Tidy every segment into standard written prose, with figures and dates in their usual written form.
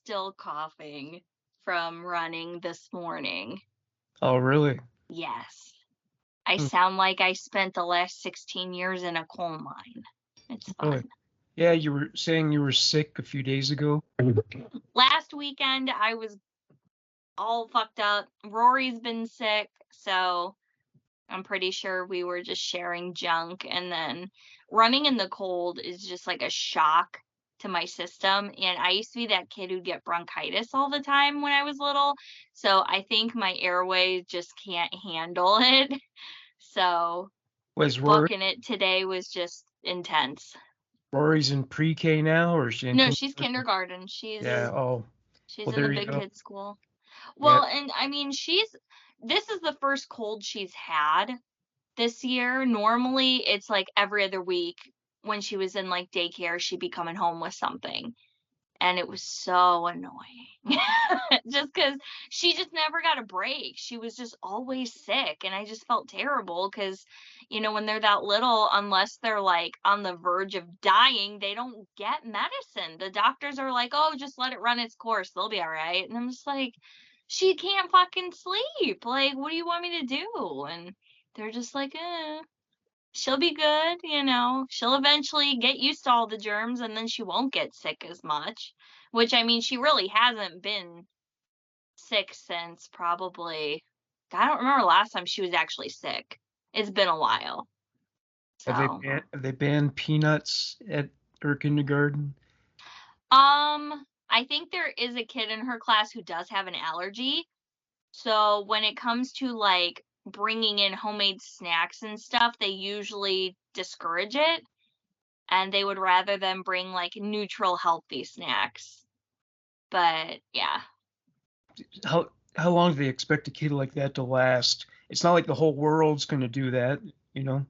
still coughing from running this morning. Oh, really? Yes. I Hmm, sound like I spent the last 16 years in a coal mine. It's really? fun. Yeah, you were saying you were sick a few days ago. Last weekend, I was all fucked up. Rory's been sick, so I'm pretty sure we were just sharing junk. And then running in the cold is just like a shock to my system. And I used to be that kid who'd get bronchitis all the time when I was little. So I think my airways just can't handle it. So Was Rory booking it today was just intense. Rory's in pre-K now, or is she in No, she's kindergarten? kindergarten. Yeah. Oh, She's well, in the there you big go. kid school. Yeah. Well, and I mean, this is the first cold she's had this year. Normally, it's like every other week when she was in like daycare, she'd be coming home with something. And it was so annoying. Just because she just never got a break. She was just always sick. And I just felt terrible because, when they're that little, unless they're like on the verge of dying, they don't get medicine. The doctors are like, oh, just let it run its course. They'll be all right. And I'm just like, she can't fucking sleep. Like, what do you want me to do? And they're just like, she'll be good, she'll eventually get used to all the germs and then she won't get sick as much. Which, I mean, she really hasn't been sick since probably, I don't remember last time she was actually sick. It's been a while. So, Have they banned peanuts at her kindergarten? I think there is a kid in her class who does have an allergy. So when it comes to like bringing in homemade snacks and stuff, they usually discourage it. And they would rather them bring like neutral healthy snacks. But yeah. How long do they expect a kid like that to last? It's not like the whole world's going to do that, you know?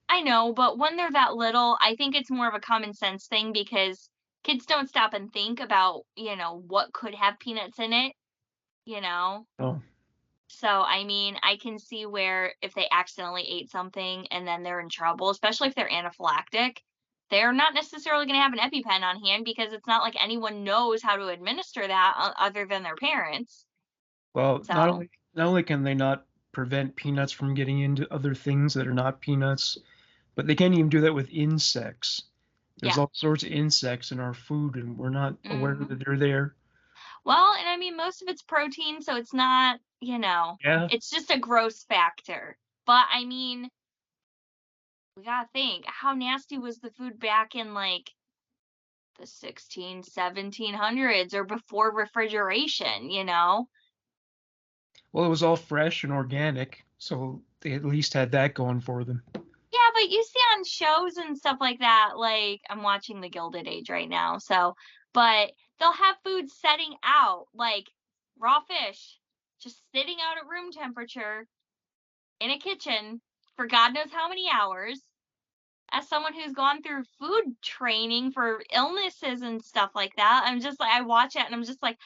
I know, but when they're that little, I think it's more of a common sense thing because kids don't stop and think about, what could have peanuts in it, you know? Oh, So, I mean, I can see where if they accidentally ate something and then they're in trouble, especially if they're anaphylactic, they're not necessarily going to have an EpiPen on hand because it's not like anyone knows how to administer that other than their parents. well, So, not only can they not prevent peanuts from getting into other things that are not peanuts, but they can't even do that with insects. There's yeah. all sorts of insects in our food, and we're not aware Hmm. that they're there. Well, and I mean, most of it's protein, so it's not, Yeah. it's just a gross factor. But I mean, we gotta think, how nasty was the food back in like the 1700s or before refrigeration, you know? Well, it was all fresh and organic, so they at least had that going for them. Yeah, but you see on shows and stuff like that, like I'm watching The Gilded Age right now, but they'll have food setting out, like raw fish, just sitting out at room temperature in a kitchen for God knows how many hours. As someone who's gone through food training for illnesses and stuff like that, I'm just like, I watch it and I'm just like,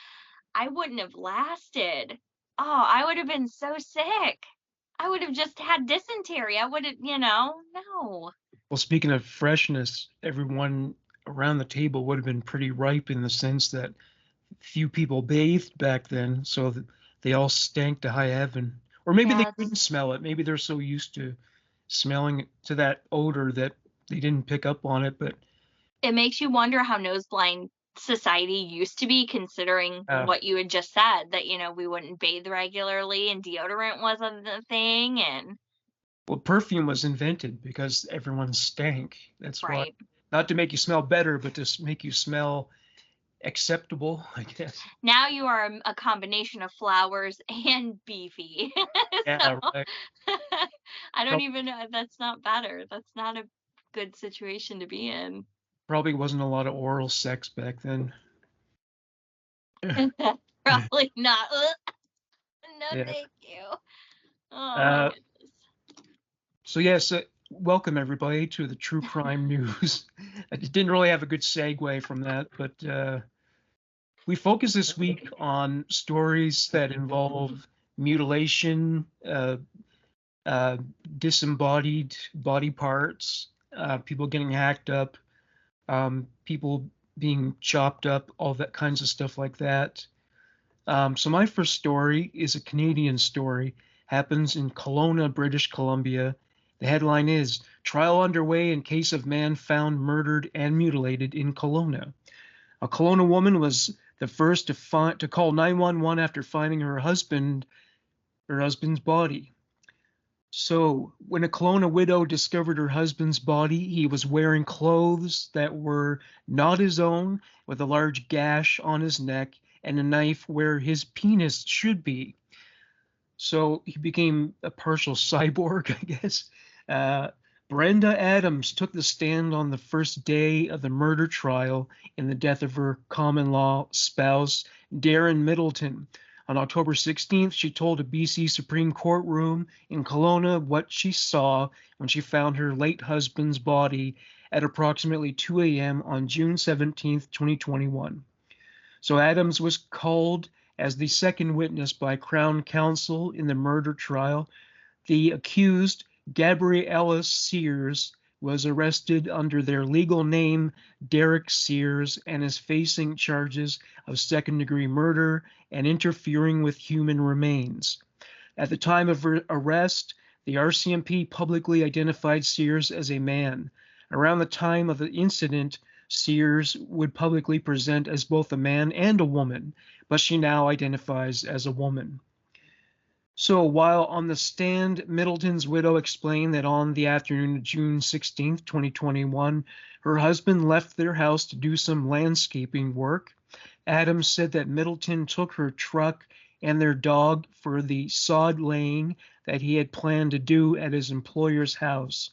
I wouldn't have lasted. Oh, I would have been so sick. I would have just had dysentery. I would have, no. Well, speaking of freshness, everyone around the table would have been pretty ripe in the sense that few people bathed back then, so that they all stank to high heaven. Or maybe they Yeah, couldn't smell it. Maybe they're so used to smelling to that odor that they didn't pick up on it. But it makes you wonder how nose blind society used to be, considering uh, what you had just said, that, we wouldn't bathe regularly and deodorant wasn't the thing. And well, perfume was invented because everyone stank. That's why. right. Not to make you smell better, but to make you smell acceptable, I guess. Now you are a combination of flowers and beefy. So Yeah, right. I don't Pro- even know. That's not better. That's not a good situation to be in. Probably wasn't a lot of oral sex back then. Probably not. Ugh. No, Yeah. thank you. Oh my Uh, goodness. so yes, welcome everybody to the True Crime News. I didn't really have a good segue from that, but we focus this week on stories that involve mutilation, uh, disembodied body parts, people getting hacked up, people being chopped up, all that kinds of stuff like that. So my first story is a Canadian story. Happens in Colona, British Columbia. The headline is Trial Underway in Case of Man Found Murdered and Mutilated in Colona. A Kelowna woman was the first to call 911 after finding her husband's body. So, when a Kelowna widow discovered her husband's body, he was wearing clothes that were not his own, with a large gash on his neck and a knife where his penis should be. So he became a partial cyborg, I guess. Uh, Brenda Adams took the stand on the first day of the murder trial in the death of her common law spouse, Darren Middleton. On October 16th, she told a BC Supreme Court room in Kelowna what she saw when she found her late husband's body at approximately 2 a.m. on June 17th, 2021. So Adams was called as the second witness by Crown Counsel in the murder trial. The accused, Gabriella Sears, was arrested under their legal name, Derek Sears, and is facing charges of second-degree murder and interfering with human remains. At the time of her arrest, the RCMP publicly identified Sears as a man. Around the time of the incident, Sears would publicly present as both a man and a woman, but she now identifies as a woman. So while on the stand, Middleton's widow explained that on the afternoon of June 16, 2021, her husband left their house to do some landscaping work. Adams said that Middleton took her truck and their dog for the sod laying that he had planned to do at his employer's house.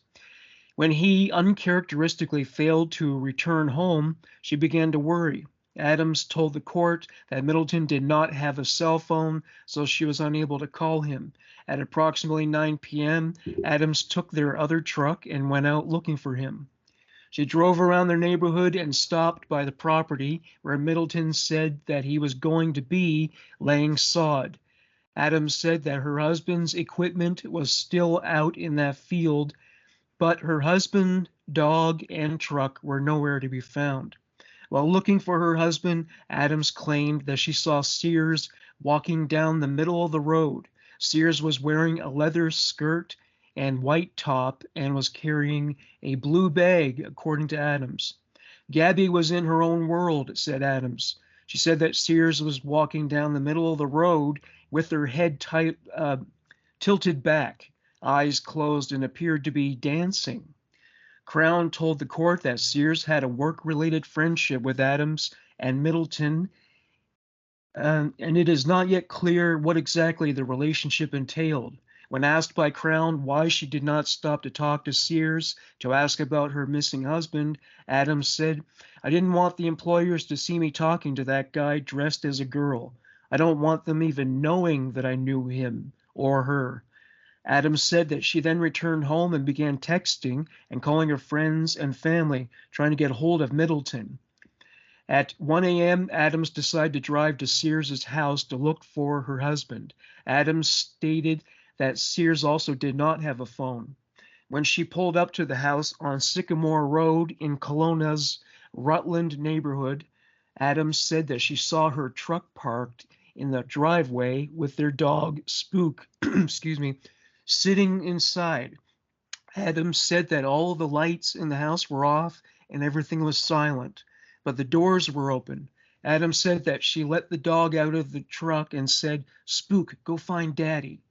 When he uncharacteristically failed to return home, she began to worry. Adams told the court that Middleton did not have a cell phone, so she was unable to call him. At approximately 9 p.m., Adams took their other truck and went out looking for him. She drove around their neighborhood and stopped by the property where Middleton said that he was going to be laying sod. Adams said that her husband's equipment was still out in that field, but her husband, dog, and truck were nowhere to be found. While looking for her husband, Adams claimed that she saw Sears walking down the middle of the road. Sears was wearing a leather skirt and white top and was carrying a blue bag, according to Adams. Gabby was in her own world, said Adams. She said that Sears was walking down the middle of the road with her head tilted back, eyes closed, and appeared to be dancing. Crown told the court that Sears had a work-related friendship with Adams and Middleton, and it is not yet clear what exactly the relationship entailed. When asked by Crown why she did not stop to talk to Sears to ask about her missing husband, Adams said, "I didn't want the employers to see me talking to that guy dressed as a girl. I don't want them even knowing that I knew him or her." Adams said that she then returned home and began texting and calling her friends and family, trying to get hold of Middleton. At 1 a.m., Adams decided to drive to Sears' house to look for her husband. Adams stated that Sears also did not have a phone. When she pulled up to the house on Sycamore Road in Kelowna's Rutland neighborhood, Adams said that she saw her truck parked in the driveway with their dog, Spook, sitting inside. Adams said that all of the lights in the house were off and everything was silent, but the doors were open. Adams said that she let the dog out of the truck and said, "Spook, go find Daddy."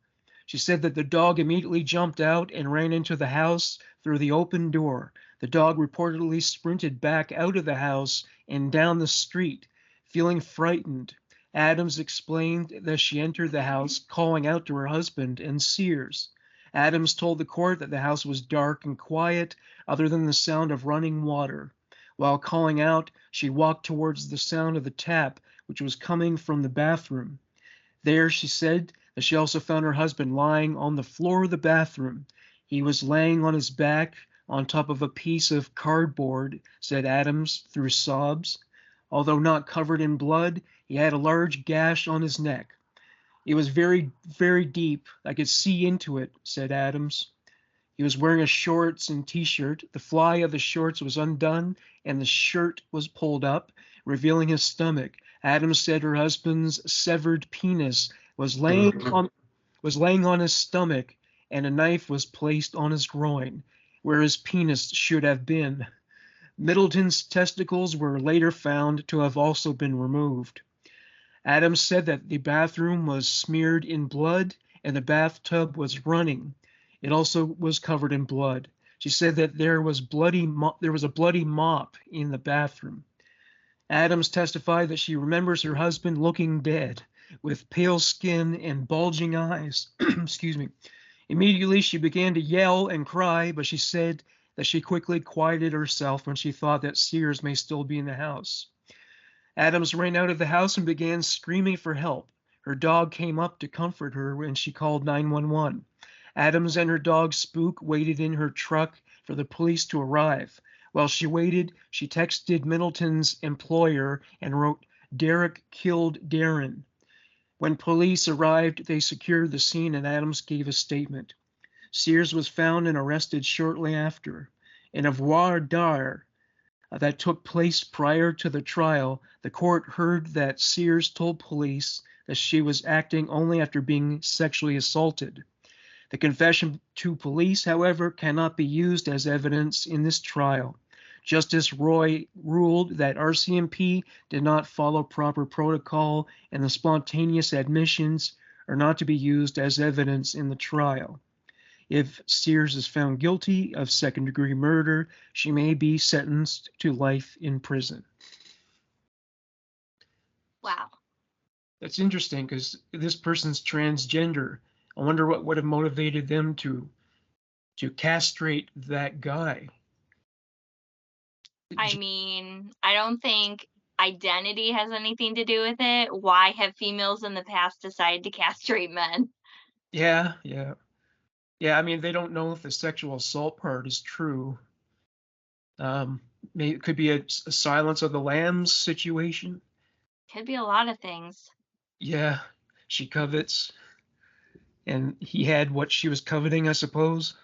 She said that the dog immediately jumped out and ran into the house through the open door. The dog reportedly sprinted back out of the house and down the street, feeling frightened. Adams explained that she entered the house calling out to her husband and Sears. Adams told the court that the house was dark and quiet, other than the sound of running water. While calling out, she walked towards the sound of the tap, which was coming from the bathroom. There, she said that she also found her husband lying on the floor of the bathroom. He was laying on his back on top of a piece of cardboard, said Adams through sobs. Although not covered in blood, he had a large gash on his neck. "It was very, very deep. I could see into it," said Adams. He was wearing a shorts and t-shirt. The fly of the shorts was undone and the shirt was pulled up, revealing his stomach. Adams said her husband's severed penis was laying on his stomach, and a knife was placed on his groin, where his penis should have been. Middleton's testicles were later found to have also been removed. Adams said that the bathroom was smeared in blood and the bathtub was running. It also was covered in blood. She said that there was a bloody mop in the bathroom. Adams testified that she remembers her husband looking dead, with pale skin and bulging eyes. Excuse me. Immediately she began to yell and cry, but she said that she quickly quieted herself when she thought that Sears may still be in the house. Adams ran out of the house and began screaming for help. Her dog came up to comfort her when she called 911. Adams and her dog Spook waited in her truck for the police to arrive. While she waited, she texted Middleton's employer and wrote, "Derek killed Darren." When police arrived, they secured the scene and Adams gave a statement. Sears was found and arrested shortly after. In a voir dire that took place prior to the trial, the court heard that Sears told police that she was acting only after being sexually assaulted. The confession to police, however, cannot be used as evidence in this trial. Justice Roy ruled that RCMP did not follow proper protocol and the spontaneous admissions are not to be used as evidence in the trial. If Sears is found guilty of second-degree murder, she may be sentenced to life in prison. Wow. That's interesting because this person's transgender. I wonder what would have motivated them to castrate that guy. I mean, I don't think identity has anything to do with it. Why have females in the past decided to castrate men? Yeah. I mean, they don't know if the sexual assault part is true. Maybe it could be a Silence of the Lambs situation. Could be a lot of things. Yeah, she covets, and he had what she was coveting, I suppose.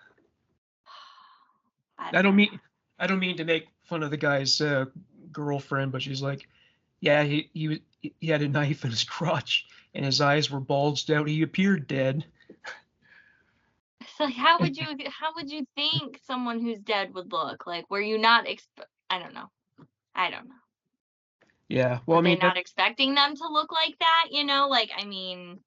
I don't mean to make fun of the guy's girlfriend, but she's like, yeah, he had a knife in his crotch, and his eyes were bulged out. He appeared dead. So how would you think someone who's dead would look? Like, were you not I don't know. Yeah, well, Were I mean, they not expecting them to look like that? Like, I mean.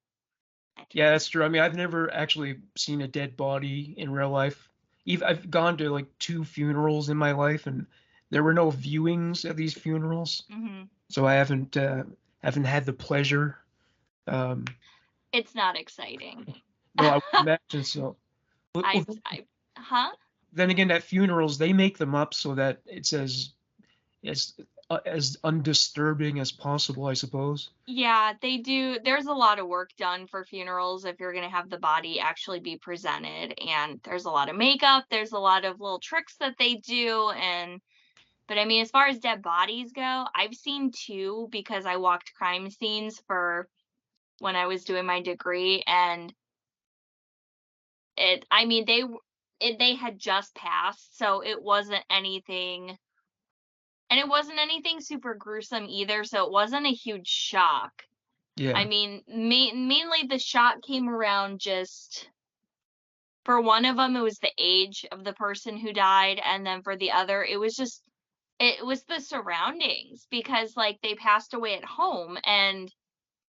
Yeah, that's true. I mean, I've never actually seen a dead body in real life. I've gone to like 2 funerals in my life, and there were no viewings at these funerals, so I haven't had the pleasure. It's not exciting. No, I would imagine so. Then again, at funerals, they make them up so that it's as undisturbing as possible, I suppose. Yeah, they do. There's a lot of work done for funerals if you're going to have the body actually be presented. And there's a lot of makeup. There's a lot of little tricks that they do. But I mean, as far as dead bodies go, I've seen 2 because I walked crime scenes for when I was doing my degree. And they had just passed. So it wasn't anything. And it wasn't anything super gruesome either, so it wasn't a huge shock. Yeah. I mean, mainly the shock came around just for one of them, it was the age of the person who died, and then for the other, it was the surroundings because like they passed away at home and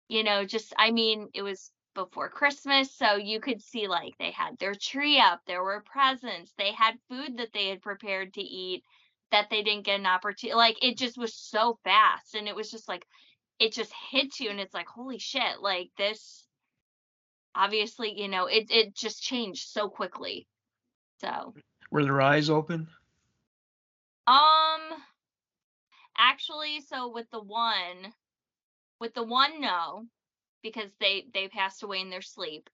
I mean, it was before Christmas, so you could see like they had their tree up, there were presents, they had food that they had prepared to eat that they didn't get an opportunity. Like it just was so fast, and it was just like it just hits you, and it's like holy shit! Like this, obviously, it just changed so quickly. So were their eyes open? Actually, so with the one, no, because they passed away in their sleep.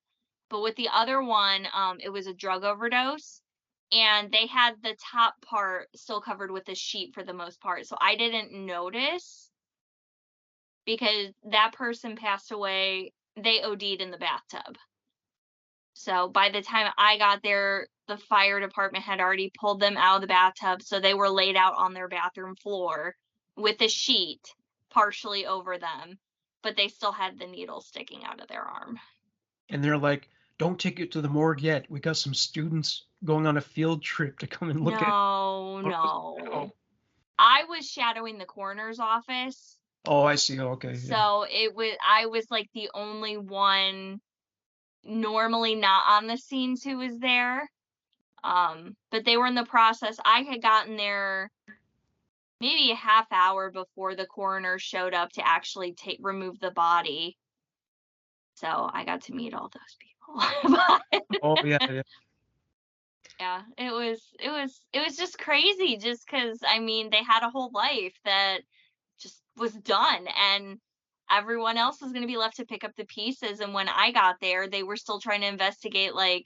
But with the other one, it was a drug overdose, and they had the top part still covered with a sheet for the most part. So I didn't notice because that person passed away. They OD'd in the bathtub. So by the time I got there, the fire department had already pulled them out of the bathtub, so they were laid out on their bathroom floor with a sheet partially over them, but they still had the needle sticking out of their arm. And they're like, don't take it to the morgue yet. We got some students going on a field trip to come and look at. No. I was shadowing the coroner's office. Oh, I see. Okay. So I was like the only one normally not on the scenes who was there. But they were in the process. I had gotten there maybe a half hour before the coroner showed up to actually remove the body. So I got to meet all those people. Oh yeah. Yeah, it was just crazy just because I mean they had a whole life that just was done and everyone else was going to be left to pick up the pieces. And when I got there, they were still trying to investigate, like,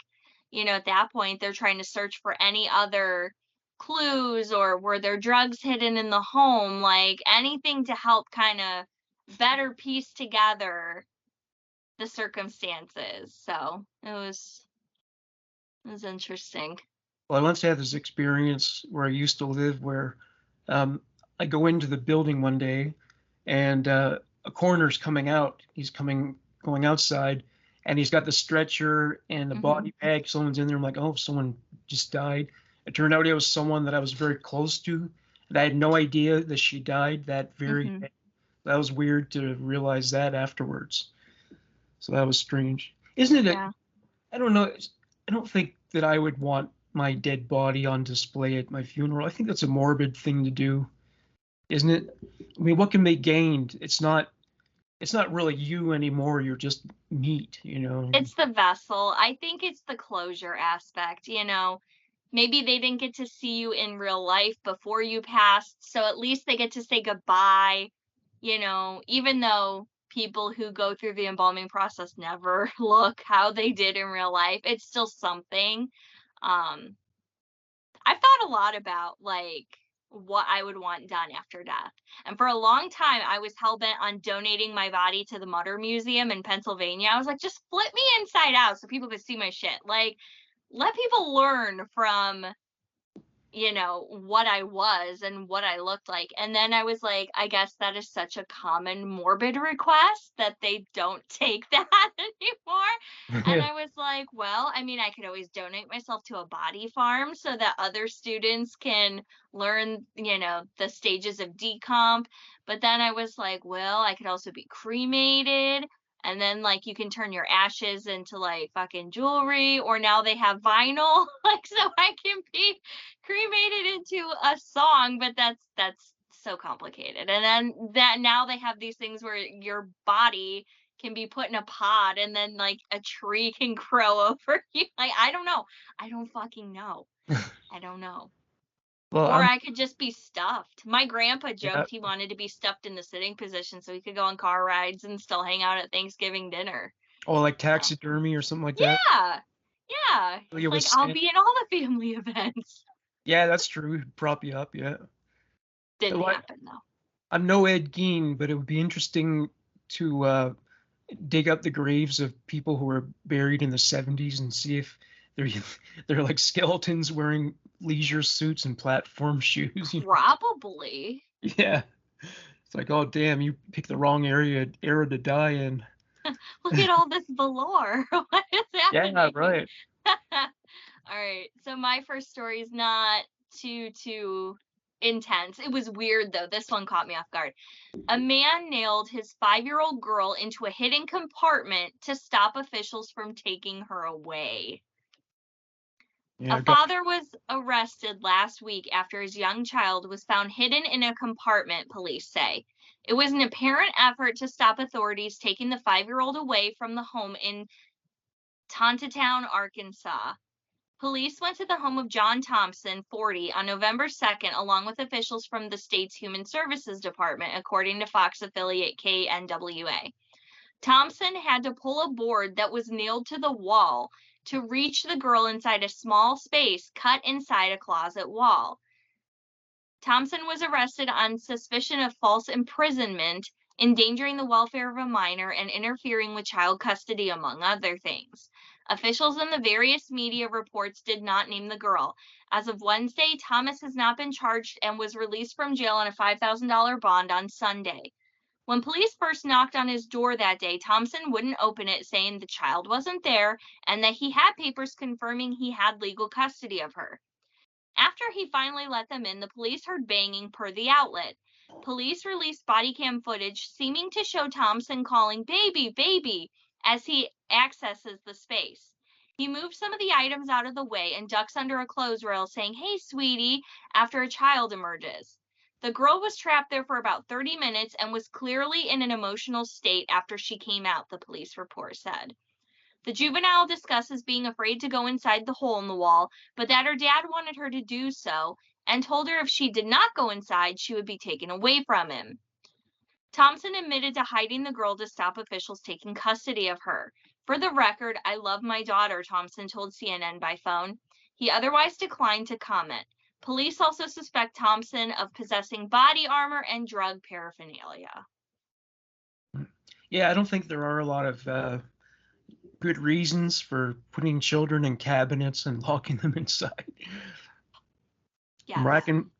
at that point they're trying to search for any other clues or were there drugs hidden in the home, like anything to help kind of better piece together the circumstances. So it was interesting. Well, I once had this experience where I used to live where I go into the building one day and a coroner's coming out. He's going outside and he's got the stretcher and the body bag. Someone's in there. I'm like, oh, someone just died. It turned out it was someone that I was very close to. And I had no idea that she died that very day. That was weird to realize that afterwards. So that was strange. Isn't it? Yeah. I don't know. I don't think that I would want my dead body on display at my funeral. I think that's a morbid thing to do, isn't it? I mean, what can be gained? It's not really you anymore. You're just meat, It's the vessel. I think it's the closure aspect, Maybe they didn't get to see you in real life before you passed, so at least they get to say goodbye, even though people who go through the embalming process never look how they did in real life. It's still something. I've thought a lot about like what I would want done after death. And for a long time, I was hell-bent on donating my body to the Mutter Museum in Pennsylvania. I was like, just flip me inside out so people could see my shit. Like, let people learn from what I was and what I looked like. And then I was like, I guess that is such a common morbid request that they don't take that anymore. And I was like, well, I mean, I could always donate myself to a body farm so that other students can learn, the stages of decomp. But then I was like, well, I could also be cremated. And then, like, you can turn your ashes into, like, fucking jewelry. Or now they have vinyl, like, so I can be cremated into a song. But that's so complicated. And then now they have these things where your body can be put in a pod and then, like, a tree can grow over you. Like, I don't know. I don't fucking know. I don't know. Well, or I could just be stuffed. My grandpa joked he wanted to be stuffed in the sitting position so he could go on car rides and still hang out at Thanksgiving dinner. Oh, like taxidermy or something like that? Yeah. Like, I'll be in all the family events. Yeah, that's true. He'd prop you up, yeah. Didn't happen, though. I'm no Ed Gein, but it would be interesting to dig up the graves of people who were buried in the 70s and see if they're like skeletons wearing leisure suits and platform shoes. Probably. Yeah. It's like, oh damn, you picked the wrong era to die in. Look at all this velour. What is happening? Yeah, right. All right. So my first story is not too intense. It was weird though. This one caught me off guard. A man nailed his 5-year-old girl into a hidden compartment to stop officials from taking her away. Yeah, a father was arrested last week after his young child was found hidden in a compartment, police say. It was an apparent effort to stop authorities taking the 5-year-old away from the home in Tontatown, Arkansas. Police went to the home of John Thompson, 40, on November 2nd, along with officials from the state's Human Services Department, according to Fox affiliate KNWA. Thompson had to pull a board that was nailed to the wall to reach the girl inside a small space cut inside a closet wall. Thompson was arrested on suspicion of false imprisonment, endangering the welfare of a minor, and interfering with child custody, among other things. Officials in the various media reports did not name the girl. As of Wednesday, Thomas has not been charged and was released from jail on a $5,000 bond on Sunday. When police first knocked on his door that day, Thompson wouldn't open it, saying the child wasn't there and that he had papers confirming he had legal custody of her. After he finally let them in, the police heard banging per the outlet. Police released body cam footage seeming to show Thompson calling baby, baby as he accesses the space. He moves some of the items out of the way and ducks under a clothes rail saying, "Hey, sweetie," after a child emerges. The girl was trapped there for about 30 minutes and was clearly in an emotional state after she came out, the police report said. The juvenile discusses being afraid to go inside the hole in the wall, but that her dad wanted her to do so and told her if she did not go inside, she would be taken away from him. Thompson admitted to hiding the girl to stop officials taking custody of her. "For the record, I love my daughter," Thompson told CNN by phone. He otherwise declined to comment. Police also suspect Thompson of possessing body armor and drug paraphernalia. Yeah, I don't think there are a lot of good reasons for putting children in cabinets and locking them inside. Yes.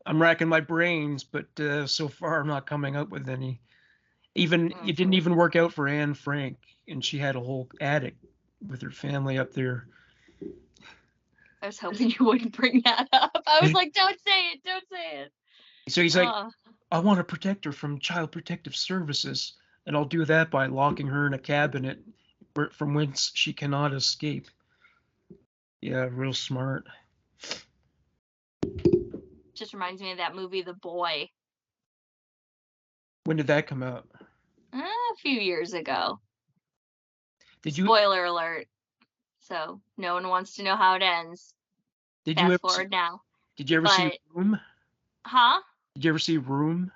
I'm racking my brains, but so far I'm not coming up with any. Even it didn't even work out for Anne Frank, and she had a whole attic with her family up there. I was hoping you wouldn't bring that up. I was like, don't say it, don't say it. So he's like, I want to protect her from Child Protective Services, and I'll do that by locking her in a cabinet from whence she cannot escape. Yeah, real smart. Just reminds me of that movie, The Boy. When did that come out? A few years ago. Did you? Spoiler alert. So no one wants to know how it ends. Did Fast you ever forward now? Did you ever see Room? Huh? Did you ever see Room?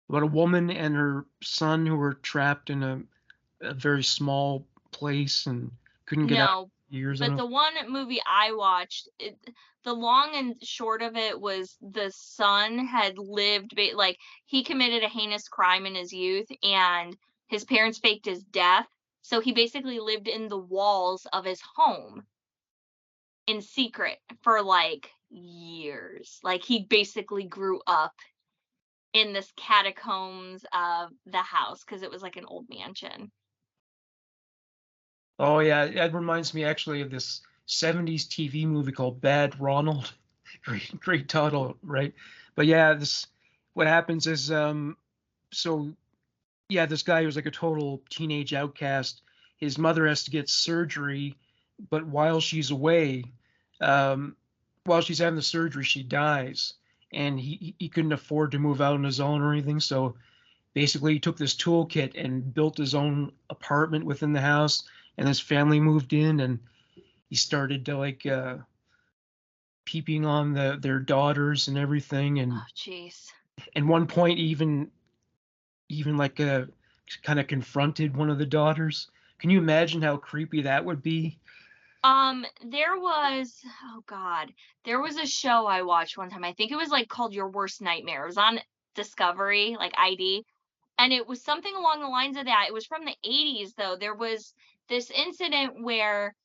About a woman and her son who were trapped in a very small place and couldn't get out for years. But the one movie I watched, the long and short of it was the son had lived, like, he committed a heinous crime in his youth and his parents faked his death. So he basically lived in the walls of his home in secret for like years. Like he basically grew up in this catacombs of the house because it was like an old mansion. Oh yeah, it reminds me actually of this 70s TV movie called Bad Ronald. Great title, right? But yeah, what happens is so yeah, this guy who's like a total teenage outcast, his mother has to get surgery, but while she's away, while she's having the surgery, she dies, and he couldn't afford to move out on his own or anything, so basically he took this toolkit and built his own apartment within the house, and his family moved in, and he started to like peeping on their daughters and everything, and oh jeez. At one point even like kind of confronted one of the daughters. Can you imagine how creepy that would be? There was, oh God, there was a show I watched one time. I think it was like called Your Worst Nightmare. It was on Discovery, like ID. And it was something along the lines of that. It was from the 80s though. There was this incident where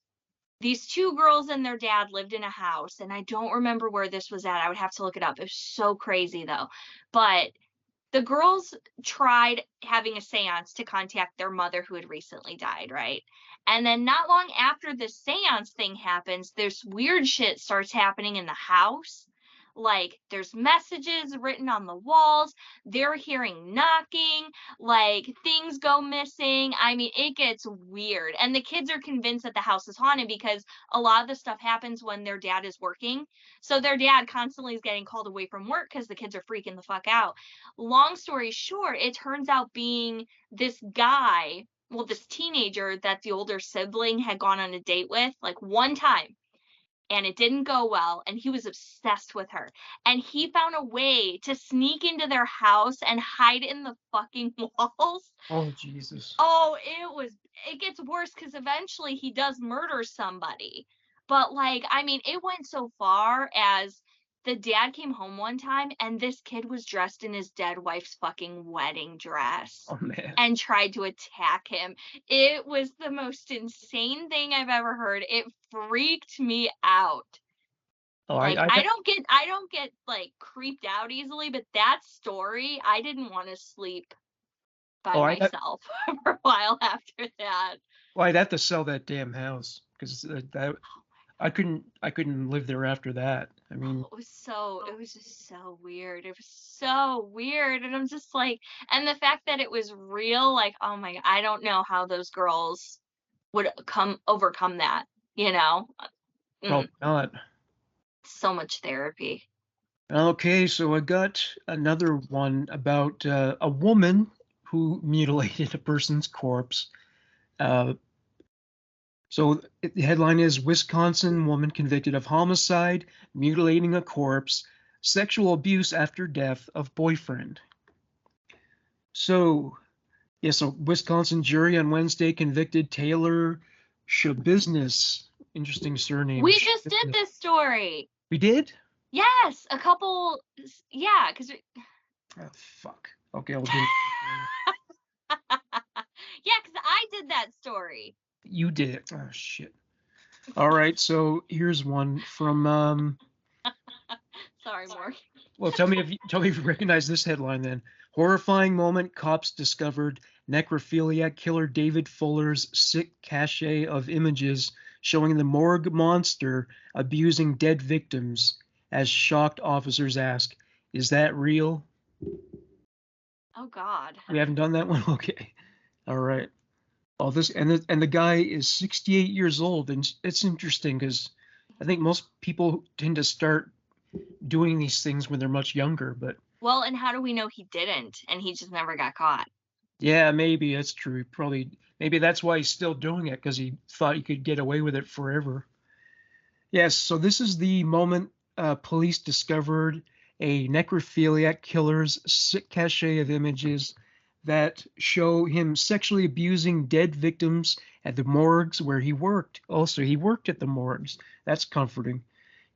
these two girls and their dad lived in a house, and I don't remember where this was at. I would have to look it up. It was so crazy though. But the girls tried having a seance to contact their mother who had recently died, right? And then not long after the seance thing happens, there's weird shit starts happening in the house. Like there's messages written on the walls, they're hearing knocking, like things go missing. I mean, it gets weird. And the kids are convinced that the house is haunted because a lot of the stuff happens when their dad is working. So their dad constantly is getting called away from work because the kids are freaking the fuck out. Long story short, it turns out being this guy, well, this teenager that the older sibling had gone on a date with, like one time, and it didn't go well, and he was obsessed with her, and he found a way to sneak into their house and hide in the fucking walls. Oh Jesus. Oh, it gets worse because eventually he does murder somebody, but like, I mean, it went so far as the dad came home one time and this kid was dressed in his dead wife's fucking wedding dress Oh man. and tried to attack him. It was the most insane thing I've ever heard. It freaked me out. Oh, Like I don't get like creeped out easily, but that story, I didn't want to sleep by myself for a while after that. Well, I'd have to sell that damn house because that I couldn't live there after that. I mean, It was just so weird. It was so weird. And I'm just like, and the fact that it was real, like, oh my, I don't know how those girls would overcome that, you know? probably not. So much therapy. Okay, so I got another one about a woman who mutilated a person's corpse. So the headline is Wisconsin woman convicted of homicide, mutilating a corpse, sexual abuse after death of boyfriend. So, yes, a Wisconsin jury on Wednesday convicted Taylor Shabusiness. Interesting surname. We just did this story. We did? Yes, a couple. Yeah, because. Oh, fuck. Okay, I'll do it. Yeah, because I did that story. You did it. Oh, shit. All right, so here's one from. Sorry, Morgan. Well, tell me if you recognize this headline then. Horrifying moment, cops discovered necrophilia killer David Fuller's sick cache of images showing the morgue monster abusing dead victims as shocked officers ask, is that real? Oh, God. We haven't done that one? Okay. All right. Oh, the guy is 68 years old, and it's interesting because I think most people tend to start doing these things when they're much younger, but well, and how do we know he didn't and he just never got caught? Yeah, maybe that's true. Maybe that's why he's still doing it, because he thought he could get away with it forever. Yes, so this is the moment police discovered a necrophiliac killer's sick cache of images that show him sexually abusing dead victims at the morgues where he worked. Also, he worked at the morgues. That's comforting.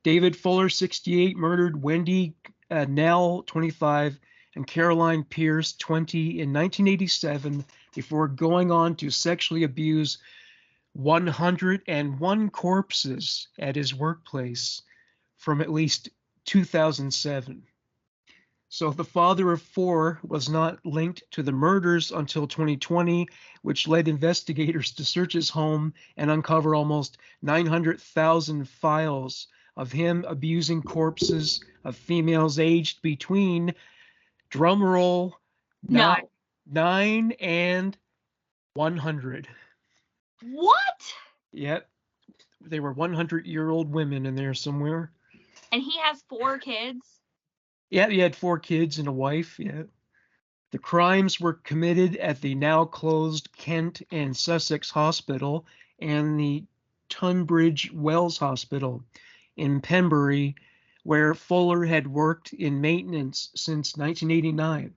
David Fuller, 68, murdered Wendy Nell, 25, and Caroline Pierce, 20, in 1987 before going on to sexually abuse 101 corpses at his workplace from at least 2007. So the father of four was not linked to the murders until 2020, which led investigators to search his home and uncover almost 900,000 files of him abusing corpses of females aged between, drumroll, No. 9 and 100. What? Yep. They were 100-year-old women in there somewhere. And he has 4 kids? Yeah, he had 4 kids and a wife. Yeah. The crimes were committed at the now closed Kent and Sussex Hospital and the Tunbridge Wells Hospital in Pembury, where Fuller had worked in maintenance since 1989.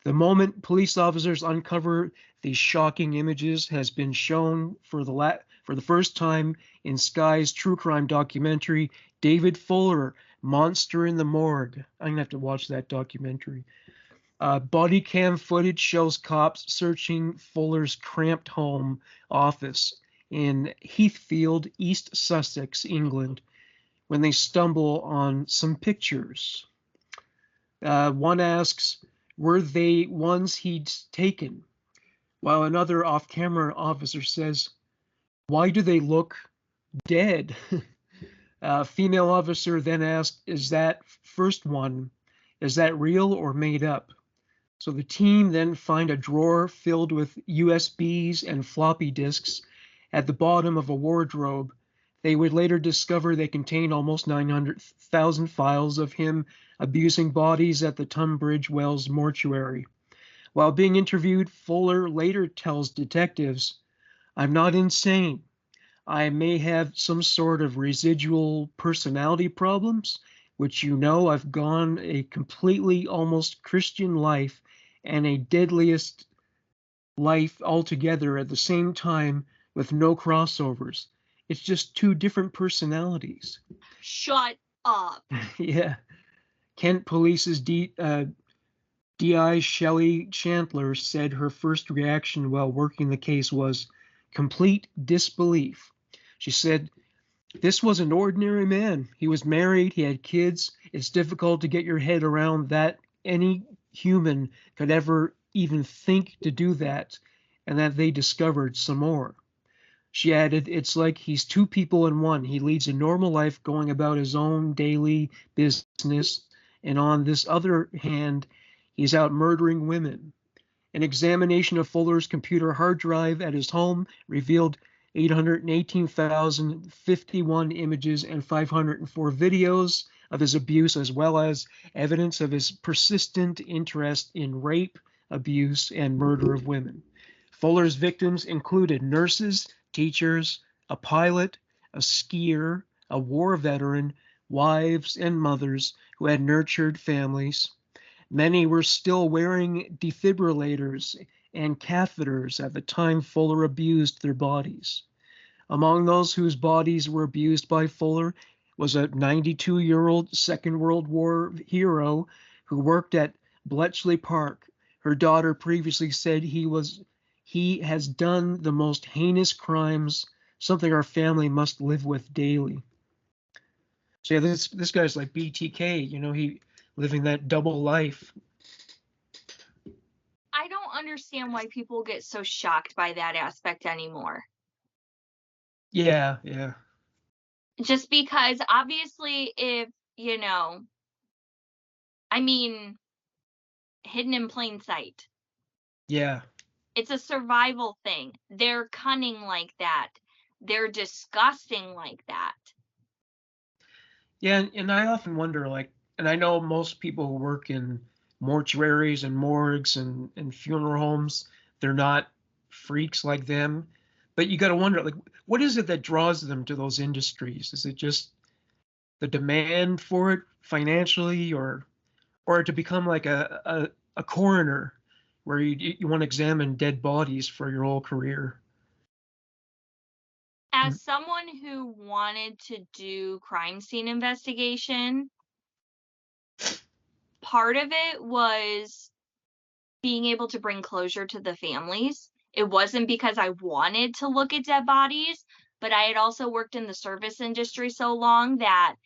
The moment police officers uncover these shocking images has been shown for the first time in Sky's true crime documentary, David Fuller, Monster in the Morgue. I'm going to have to watch that documentary. Body cam footage shows cops searching Fuller's cramped home office in Heathfield, East Sussex, England, when they stumble on some pictures. One asks, were they ones he'd taken? While another off-camera officer says, why do they look dead? Female officer then asked, is that first one, is that real or made up? So the team then find a drawer filled with USBs and floppy disks at the bottom of a wardrobe. They would later discover they contain almost 900,000 files of him abusing bodies at the Tunbridge Wells mortuary. While being interviewed, Fuller later tells detectives, I'm not insane. I may have some sort of residual personality problems, which I've gone a completely almost Christian life and a deadliest life altogether at the same time with no crossovers. It's just 2 different personalities. Shut up. Yeah. Kent Police's DI Shelley Chandler said her first reaction while working the case was complete disbelief. She said, "This was an ordinary man. He was married, he had kids. It's difficult to get your head around that any human could ever even think to do that, and that they discovered some more." She added, "It's like he's two people in one. He leads a normal life going about his own daily business, and on this other hand, he's out murdering women." An examination of Fuller's computer hard drive at his home revealed 818,051 images and 504 videos of his abuse, as well as evidence of his persistent interest in rape, abuse, and murder of women. Fuller's victims included nurses, teachers, a pilot, a skier, a war veteran, wives, and mothers who had nurtured families. Many were still wearing defibrillators and catheters at the time Fuller abused their bodies. Among those whose bodies were abused by Fuller was a 92-year-old Second World War hero who worked at Bletchley Park. Her daughter previously said he has done the most heinous crimes, something our family must live with daily. So yeah, this guy's like BTK, he living that double life. I don't understand why people get so shocked by that aspect anymore. Yeah. Just because obviously if, I mean, hidden in plain sight. Yeah. It's a survival thing. They're cunning like that. They're disgusting like that. Yeah, and I often wonder, and I know most people who work in mortuaries and morgues and funeral homes, they're not freaks like them. But you got to wonder, what is it that draws them to those industries? Is it just the demand for it financially, or to become like a coroner where you want to examine dead bodies for your whole career? As someone who wanted to do crime scene investigation, part of it was being able to bring closure to the families. It wasn't because I wanted to look at dead bodies, but I had also worked in the service industry so long that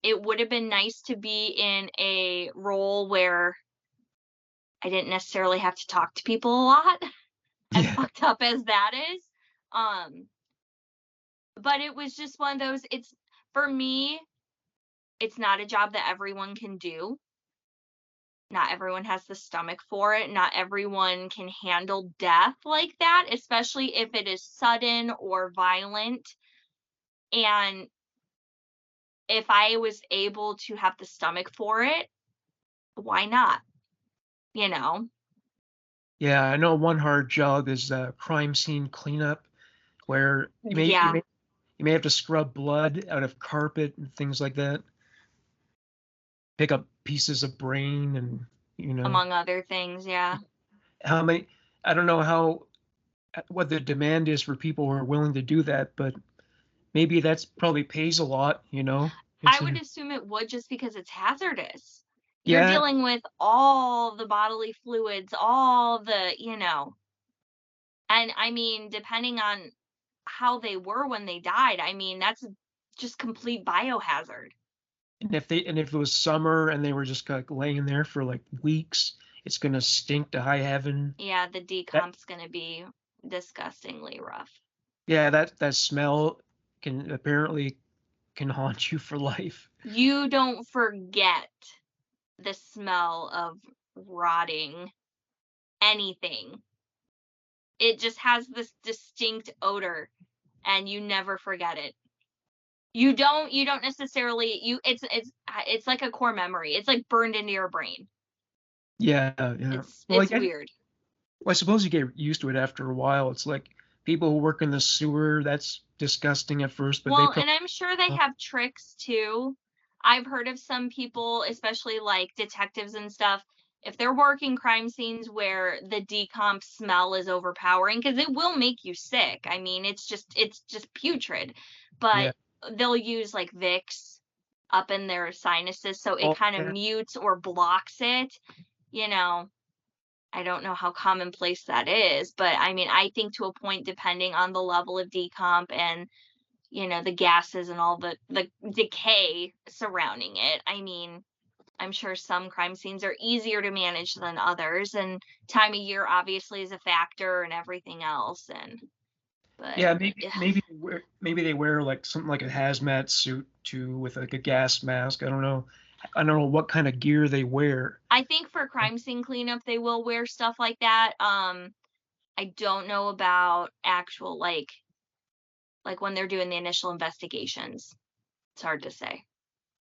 it would have been nice to be in a role where I didn't necessarily have to talk to people a lot, as Yeah. fucked up as that is. But it was just one of those, for me, it's not a job that everyone can do. Not everyone has the stomach for it. Not everyone can handle death like that, especially if it is sudden or violent. And if I was able to have the stomach for it, why not? Yeah, I know one hard job is crime scene cleanup, where Yeah, you may have to scrub blood out of carpet and things like that. Pick up pieces of brain and among other things, yeah. how many. I don't know what the demand is for people who are willing to do that, but maybe that's probably pays a lot. I It's would in assume it would just because it's hazardous. You're yeah dealing with all the bodily fluids, all the, and I mean, depending on how they were when they died, I mean, that's just complete biohazard. and if it was summer and they were just like laying there for like weeks, it's gonna stink to high heaven. Yeah, the That decomp's gonna be disgustingly rough. yeah, that smell can apparently can haunt you for life. You don't forget the smell of rotting anything. It just has this distinct odor and you never forget it. You don't necessarily it's like a core memory. It's like burned into your brain. Yeah. Well, It's weird. I suppose you get used to it after a while. It's like people who work in the sewer, that's disgusting at first, but they Well, probably and I'm sure they have tricks too. I've heard of some people, especially like detectives and stuff, if they're working crime scenes where the decomp smell is overpowering, because it will make you sick. I mean, it's just putrid. yeah. But they'll use like Vicks, up in their sinuses, so it Oh, kind of yeah. mutes or blocks it. You know, I don't know how commonplace that is, but I mean, I think to a point, depending on the level of decomp and, the gases and all the decay surrounding it. I mean, I'm sure some crime scenes are easier to manage than others, and time of year obviously is a factor and everything else. But Yeah, yeah, maybe they wear like something like a hazmat suit too with like a gas mask. I don't know what kind of gear they wear. I think for crime scene cleanup they will wear stuff like that. I don't know about actual like when they're doing the initial investigations. It's hard to say.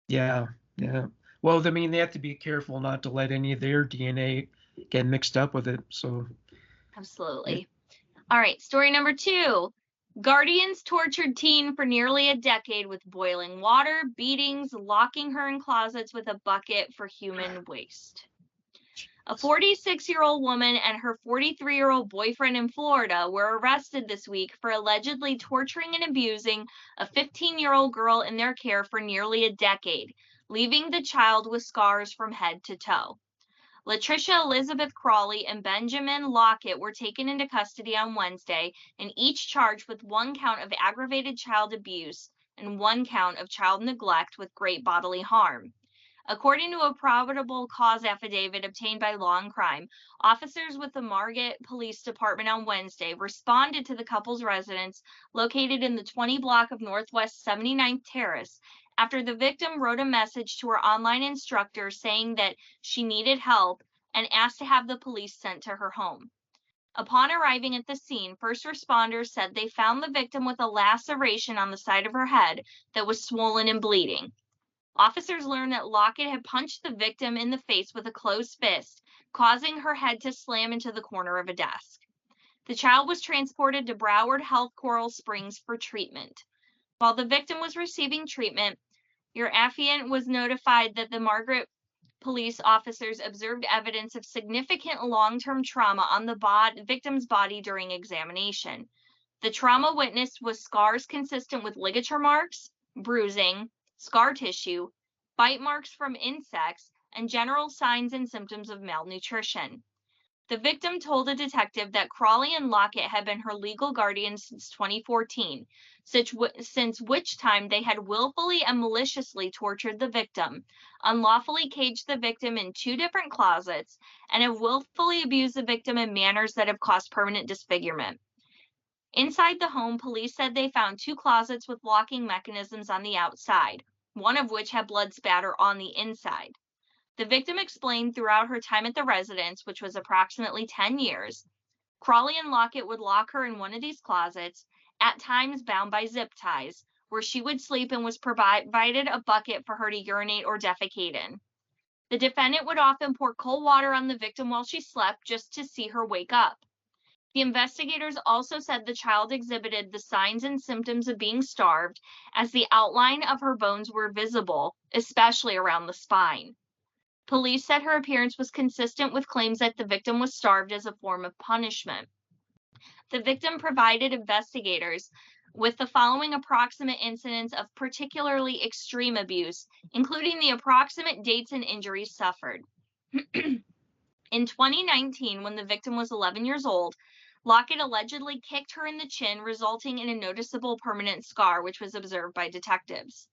Yeah, yeah. Well, I mean, they have to be careful not to let any of their DNA get mixed up with it. So, yeah. Absolutely. All right, story number 2. Guardians tortured teen for nearly a decade with boiling water, beatings, locking her in closets with a bucket for human waste. A 46-year-old woman and her 43-year-old boyfriend in Florida were arrested this week for allegedly torturing and abusing a 15-year-old girl in their care for nearly a decade, leaving the child with scars from head to toe. Latricia Elizabeth Crawley and Benjamin Lockett were taken into custody on Wednesday and each charged with 1 count of aggravated child abuse and 1 count of child neglect with great bodily harm. According to a probable cause affidavit obtained by Law and Crime, officers with the Margate Police Department on Wednesday responded to the couple's residence located in the 20 block of Northwest 79th Terrace after the victim wrote a message to her online instructor saying that she needed help and asked to have the police sent to her home. Upon arriving at the scene, first responders said they found the victim with a laceration on the side of her head that was swollen and bleeding. Officers learned that Lockett had punched the victim in the face with a closed fist, causing her head to slam into the corner of a desk. The child was transported to Broward Health Coral Springs for treatment. While the victim was receiving treatment, your affiant was notified that the Margaret police officers observed evidence of significant long-term trauma on the victim's body during examination. The trauma witnessed was scars consistent with ligature marks, bruising, scar tissue, bite marks from insects, and general signs and symptoms of malnutrition. The victim told a detective that Crawley and Lockett had been her legal guardians since 2014, since which time they had willfully and maliciously tortured the victim, unlawfully caged the victim in 2 different closets, and have willfully abused the victim in manners that have caused permanent disfigurement. Inside the home, police said they found 2 closets with locking mechanisms on the outside, one of which had blood spatter on the inside. The victim explained throughout her time at the residence, which was approximately 10 years, Crawley and Lockett would lock her in one of these closets, at times bound by zip ties, where she would sleep and was provided a bucket for her to urinate or defecate in. The defendant would often pour cold water on the victim while she slept just to see her wake up. The investigators also said the child exhibited the signs and symptoms of being starved, as the outline of her bones were visible, especially around the spine. Police said her appearance was consistent with claims that the victim was starved as a form of punishment. The victim provided investigators with the following approximate incidents of particularly extreme abuse, including the approximate dates and injuries suffered. In 2019, when the victim was 11 years old, Lockett allegedly kicked her in the chin, resulting in a noticeable permanent scar, which was observed by detectives.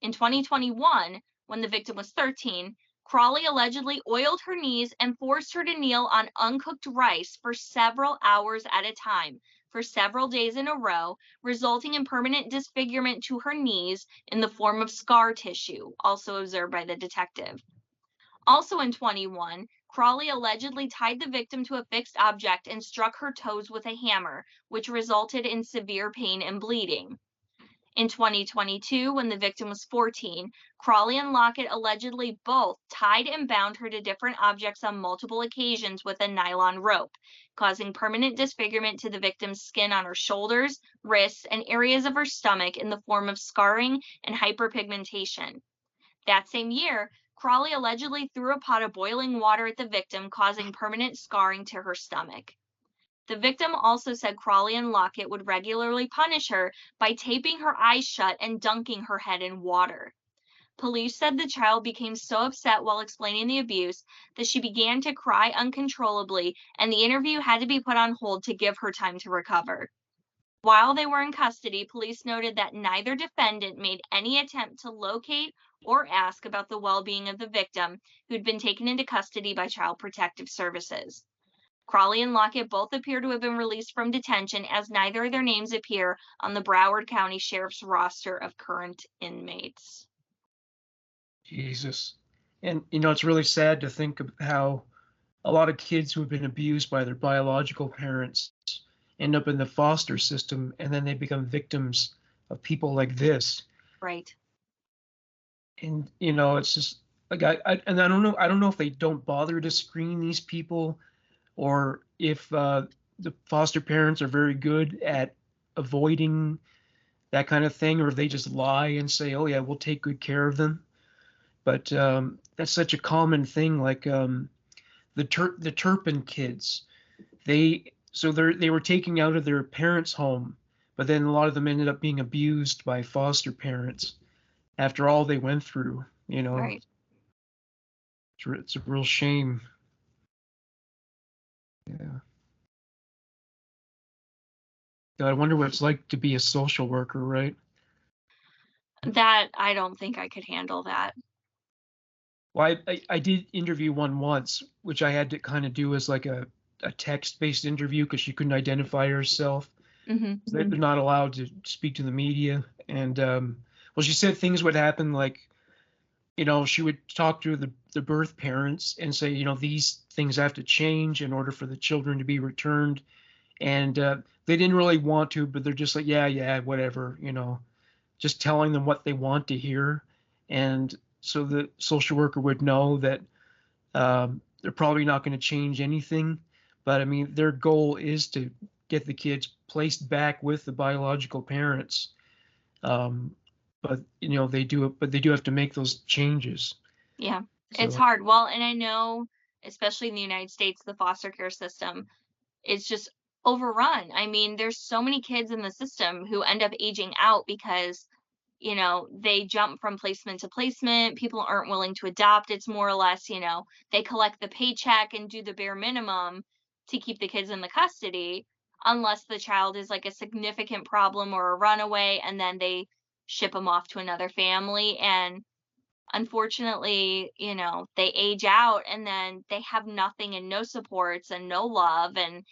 In 2021, when the victim was 13, Crawley allegedly oiled her knees and forced her to kneel on uncooked rice for several hours at a time for several days in a row, resulting in permanent disfigurement to her knees in the form of scar tissue, also observed by the detective. Also in 21, Crawley allegedly tied the victim to a fixed object and struck her toes with a hammer, which resulted in severe pain and bleeding. In 2022, when the victim was 14, Crawley and Lockett allegedly both tied and bound her to different objects on multiple occasions with a nylon rope, causing permanent disfigurement to the victim's skin on her shoulders, wrists, and areas of her stomach in the form of scarring and hyperpigmentation. That same year, Crawley allegedly threw a pot of boiling water at the victim, causing permanent scarring to her stomach. The victim also said Crawley and Lockett would regularly punish her by taping her eyes shut and dunking her head in water. Police said the child became so upset while explaining the abuse that she began to cry uncontrollably, and the interview had to be put on hold to give her time to recover. While they were in custody, police noted that neither defendant made any attempt to locate or ask about the well-being of the victim, who'd been taken into custody by Child Protective Services. Crawley and Lockett both appear to have been released from detention, as neither of their names appear on the Broward County Sheriff's roster of current inmates. Jesus. And, it's really sad to think of how a lot of kids who have been abused by their biological parents end up in the foster system, and then they become victims of people like this. Right. And, it's just like, I don't know if they don't bother to screen these people, or if the foster parents are very good at avoiding that kind of thing, or if they just lie and say, oh yeah, we'll take good care of them. But that's such a common thing. Like the Turpin kids, they were taken out of their parents' home, but then a lot of them ended up being abused by foster parents after all they went through. Right. It's a real shame. Yeah. I wonder what it's like to be a social worker, right? That I don't think I could handle that. Well, I did interview one once, which I had to kind of do as like a text-based interview because she couldn't identify herself. Mm-hmm. They're not allowed to speak to the media. And well, she said things would happen like, she would talk to the birth parents and say, these things have to change in order for the children to be returned. And they didn't really want to, but they're just like, yeah, whatever, just telling them what they want to hear. And so the social worker would know that they're probably not going to change anything. But I mean, their goal is to get the kids placed back with the biological parents. But they do have to make those changes. Yeah, So, it's hard. Well, and I know, especially in the United States, the foster care system is just overrun. I mean, there's so many kids in the system who end up aging out because, they jump from placement to placement. People aren't willing to adopt. It's more or less, they collect the paycheck and do the bare minimum to keep the kids in the custody, unless the child is like a significant problem or a runaway, and then they ship them off to another family. And unfortunately, they age out and then they have nothing and no supports and no love. And,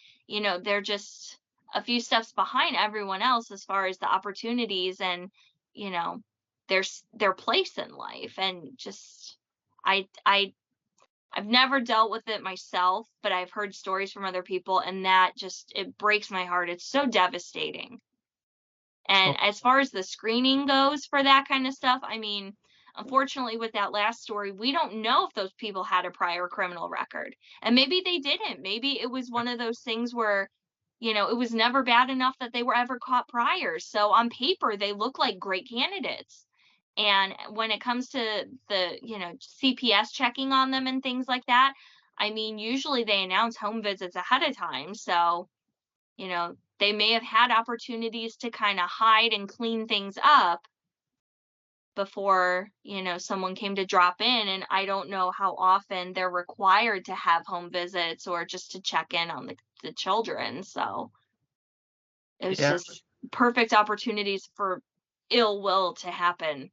they're just a few steps behind everyone else as far as the opportunities and, their place in life. And just, I've never dealt with it myself, but I've heard stories from other people, and that just, it breaks my heart. It's so devastating. And as far as the screening goes for that kind of stuff, I mean, unfortunately, with that last story, we don't know if those people had a prior criminal record. And maybe they didn't. Maybe it was one of those things where, it was never bad enough that they were ever caught prior. So on paper, they look like great candidates. And when it comes to the, CPS checking on them and things like that, I mean, usually they announce home visits ahead of time. So, they may have had opportunities to kind of hide and clean things up before, someone came to drop in. And I don't know how often they're required to have home visits or just to check in on the children. So it was just perfect opportunities for ill will to happen.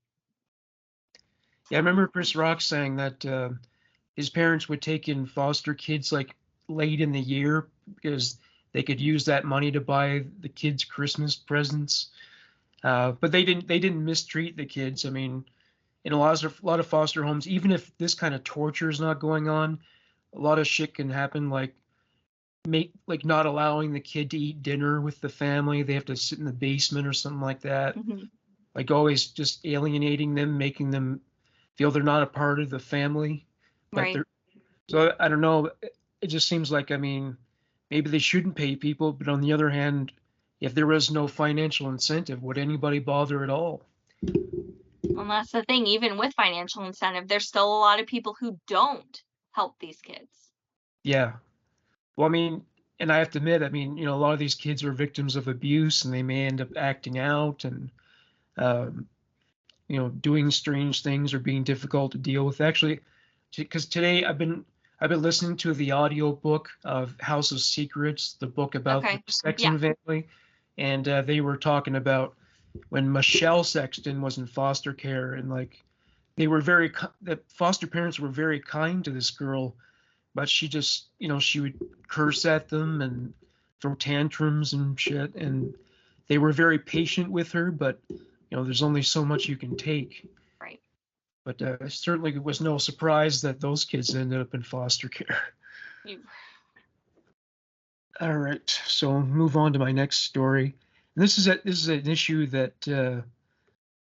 Yeah, I remember Chris Rock saying that his parents would take in foster kids like late in the year because they could use that money to buy the kids Christmas presents. But they didn't mistreat the kids. I mean, in a lot of foster homes, even if this kind of torture is not going on, a lot of shit can happen, like not allowing the kid to eat dinner with the family. They have to sit in the basement or something like that. Mm-hmm. Like always just alienating them, making them feel they're not a part of the family. But Right. So I don't know. It just seems like, I mean, maybe they shouldn't pay people, but on the other hand, if there was no financial incentive, would anybody bother at all? Well, that's the thing. Even with financial incentive, there's still a lot of people who don't help these kids. Yeah. Well, I mean, and I have to admit, I mean, a lot of these kids are victims of abuse, and they may end up acting out, and doing strange things or being difficult to deal with. Actually, because today I've been listening to the audio book of House of Secrets, the book about the Okay. Yeah. Sexton family, and they were talking about when Michelle Sexton was in foster care, and like the foster parents were very kind to this girl, but she just, she would curse at them and throw tantrums and shit, and they were very patient with her, but there's only so much you can take. Right. But certainly it was no surprise that those kids ended up in foster care. You. All right, so move on to my next story. And this is an issue that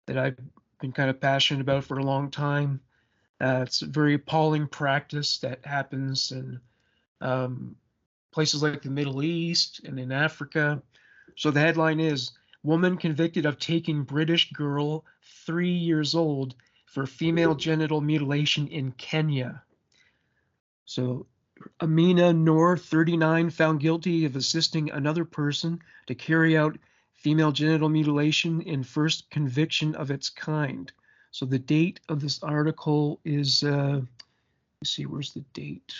I've been kind of passionate about for a long time. It's a very appalling practice that happens in um, places like the Middle East and in Africa. So the headline is Woman convicted of taking British girl 3 years old for female genital mutilation in Kenya. So Amina Noor, 39, found guilty of assisting another person to carry out female genital mutilation in first conviction of its kind. So the date of this article is, let's see, where's the date?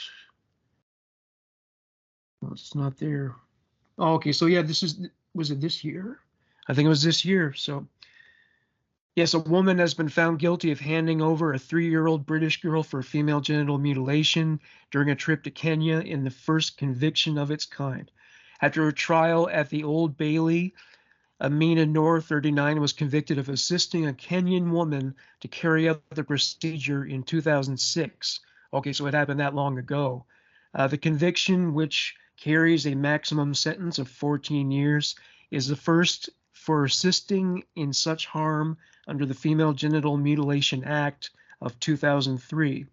Well, it's not there. Oh, okay, so yeah, was it this year? I think it was this year. So yes, a woman has been found guilty of handing over a 3-year-old British girl for female genital mutilation during a trip to Kenya in the first conviction of its kind. After a trial at the Old Bailey, Amina Noor, 39, was convicted of assisting a Kenyan woman to carry out the procedure in 2006. Okay, so it happened that long ago. The conviction, which carries a maximum sentence of 14 years, is the first for assisting in such harm under the Female Genital Mutilation Act of 2003.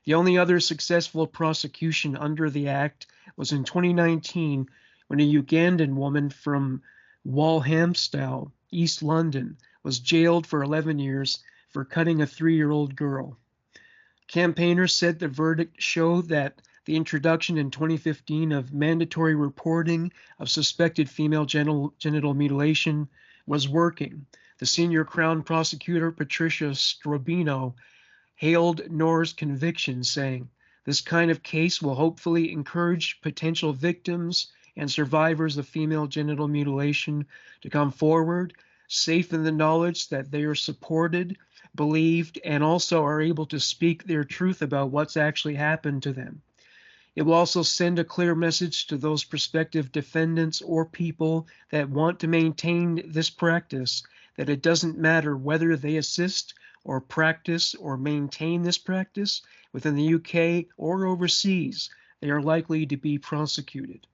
The only other successful prosecution under the act was in 2019 when a Ugandan woman from Walthamstow, East London, was jailed for 11 years for cutting a 3-year-old girl. Campaigners said the verdict showed that the introduction in 2015 of mandatory reporting of suspected female genital mutilation was working. The senior Crown prosecutor, Patricia Strobino, hailed Noor's conviction, saying, "This kind of case will hopefully encourage potential victims and survivors of female genital mutilation to come forward, safe in the knowledge that they are supported, believed, and also are able to speak their truth about what's actually happened to them. It will also send a clear message to those prospective defendants or people that want to maintain this practice that it doesn't matter whether they assist or practice or maintain this practice within the UK or overseas, they are likely to be prosecuted."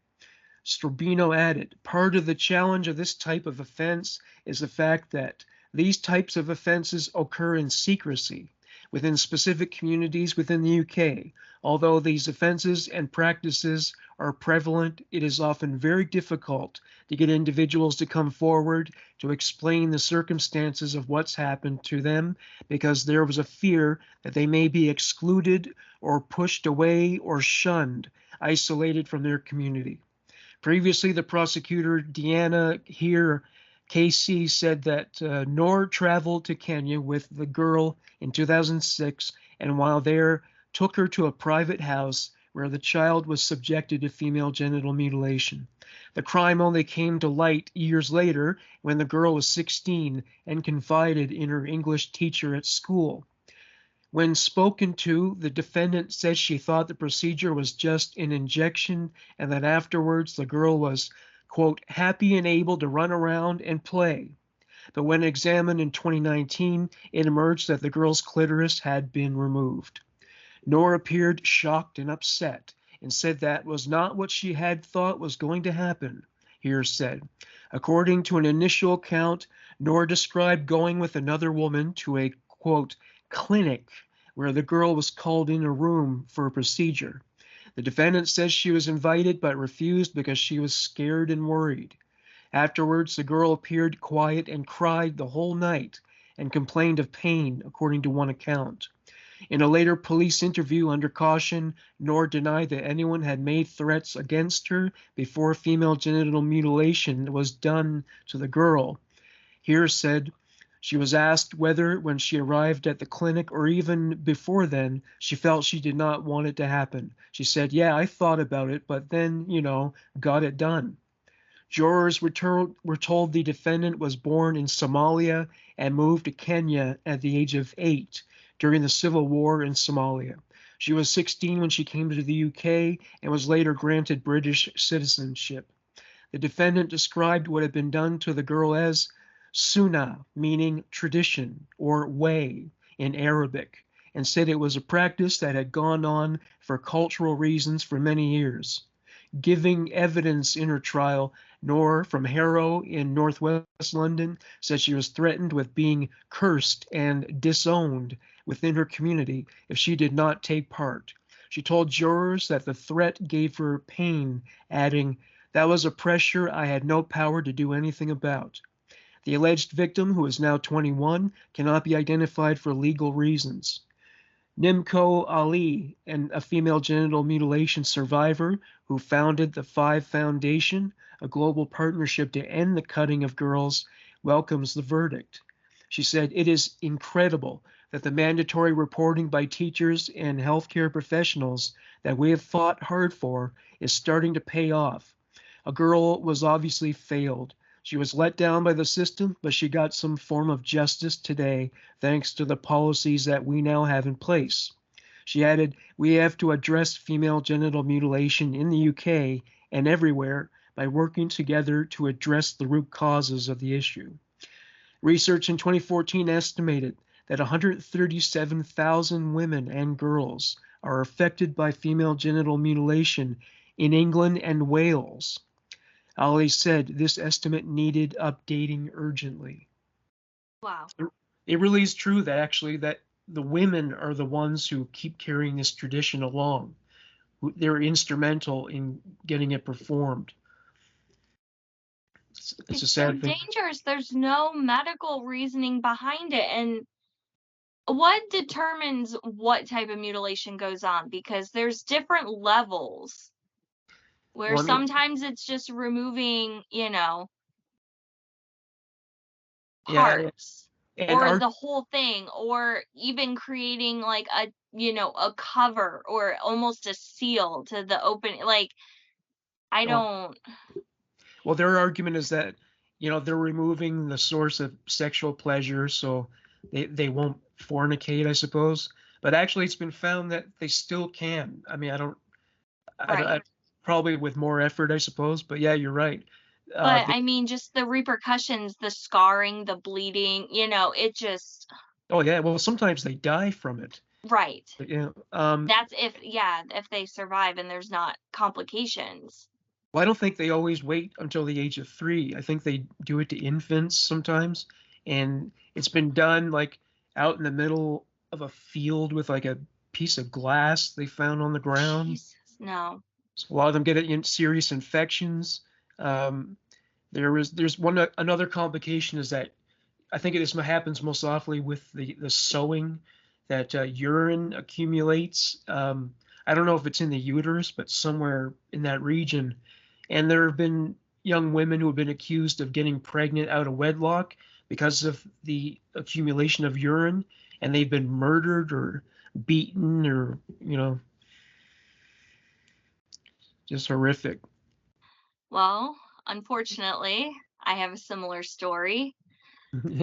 Strobino added, "Part of the challenge of this type of offense is the fact that these types of offenses occur in secrecy within specific communities within the UK. Although these offenses and practices are prevalent, it is often very difficult to get individuals to come forward to explain the circumstances of what's happened to them because there was a fear that they may be excluded or pushed away or shunned, isolated from their community." Previously, the prosecutor, Deanna Here KC, said that Noor traveled to Kenya with the girl in 2006, and while there, took her to a private house where the child was subjected to female genital mutilation. The crime only came to light years later when the girl was 16 and confided in her English teacher at school. When spoken to, the defendant said she thought the procedure was just an injection and that afterwards the girl was, quote, happy and able to run around and play. But when examined in 2019, it emerged that the girl's clitoris had been removed. Noor appeared shocked and upset and said that was not what she had thought was going to happen, Here said. According to an initial account, Noor described going with another woman to a, quote, clinic where the girl was called in a room for a procedure. The defendant says she was invited but refused because she was scared and worried. Afterwards, the girl appeared quiet and cried the whole night and complained of pain, according to one account. In a later police interview under caution, Noor denied that anyone had made threats against her before female genital mutilation was done to the girl. Here said, She was asked whether, when she arrived at the clinic or even before then, she felt she did not want it to happen. She said, "Yeah, I thought about it, but then, got it done." Jurors were told the defendant was born in Somalia and moved to Kenya at the age of 8 during the civil war in Somalia. She was 16 when she came to the UK and was later granted British citizenship. The defendant described what had been done to the girl as sunnah, meaning tradition or way in Arabic, and said it was a practice that had gone on for cultural reasons for many years. Giving evidence in her trial, Noor from Harrow in northwest London said she was threatened with being cursed and disowned within her community if she did not take part. She told jurors that the threat gave her pain, adding, "That was a pressure I had no power to do anything about." The alleged victim, who is now 21, cannot be identified for legal reasons. Nimco Ali, a female genital mutilation survivor who founded the Five Foundation, a global partnership to end the cutting of girls, welcomes the verdict. She said, "It is incredible that the mandatory reporting by teachers and healthcare professionals that we have fought hard for is starting to pay off. A girl was obviously failed. She was let down by the system, but she got some form of justice today thanks to the policies that we now have in place." She added, "We have to address female genital mutilation in the UK and everywhere by working together to address the root causes of the issue." Research in 2014 estimated that 137,000 women and girls are affected by female genital mutilation in England and Wales. Ali said this estimate needed updating urgently. Wow. It really is true that actually that the women are the ones who keep carrying this tradition along. They're instrumental in getting it performed. It's a It's so sad thing. dangerous. There's no medical reasoning behind it. And what determines what type of mutilation goes on? Because there's different levels where Well, I mean, sometimes it's just removing, yeah, parts and or our the whole thing, or even creating like a cover or almost a seal to the open. Like, I oh, don't, well, their argument is that they're removing the source of sexual pleasure, so they won't fornicate, I suppose. But actually, it's been found that they still can. I mean, I right. probably with more effort, I suppose. But yeah, you're right. But They, I mean, just the repercussions, the scarring, the bleeding, it just, oh yeah, well, sometimes they die from it. right. But, yeah. That's if they survive and there's not complications. Well, I don't think they always wait until the age of 3. I think they do it to infants sometimes, and it's been done like out in the middle of a field with like a piece of glass they found on the ground. Jesus, no. So a lot of them get serious infections. Um, there's another complication is that I think this happens most often with the sewing that urine accumulates. I don't know if it's in the uterus, but somewhere in that region. And there have been young women who have been accused of getting pregnant out of wedlock because of the accumulation of urine, and they've been murdered or beaten or, just horrific. Well, unfortunately, I have a similar story.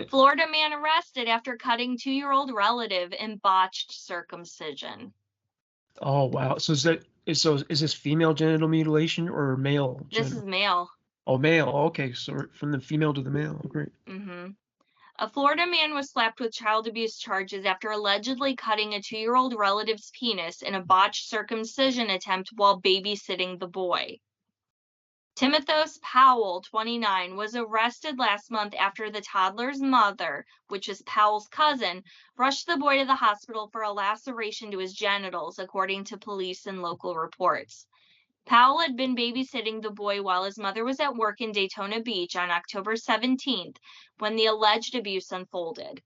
Florida man arrested after cutting 2-year-old relative in botched circumcision. Oh wow. So is this female genital mutilation or male This genital? is male. Oh, male. Okay, so from the female to the male. Oh, great. hmm A Florida man was slapped with child abuse charges after allegedly cutting a 2-year-old relative's penis in a botched circumcision attempt while babysitting the boy. Timothos Powell, 29, was arrested last month after the toddler's mother, which is Powell's cousin, rushed the boy to the hospital for a laceration to his genitals, according to police and local reports. Powell had been babysitting the boy while his mother was at work in Daytona Beach on October 17th when the alleged abuse unfolded.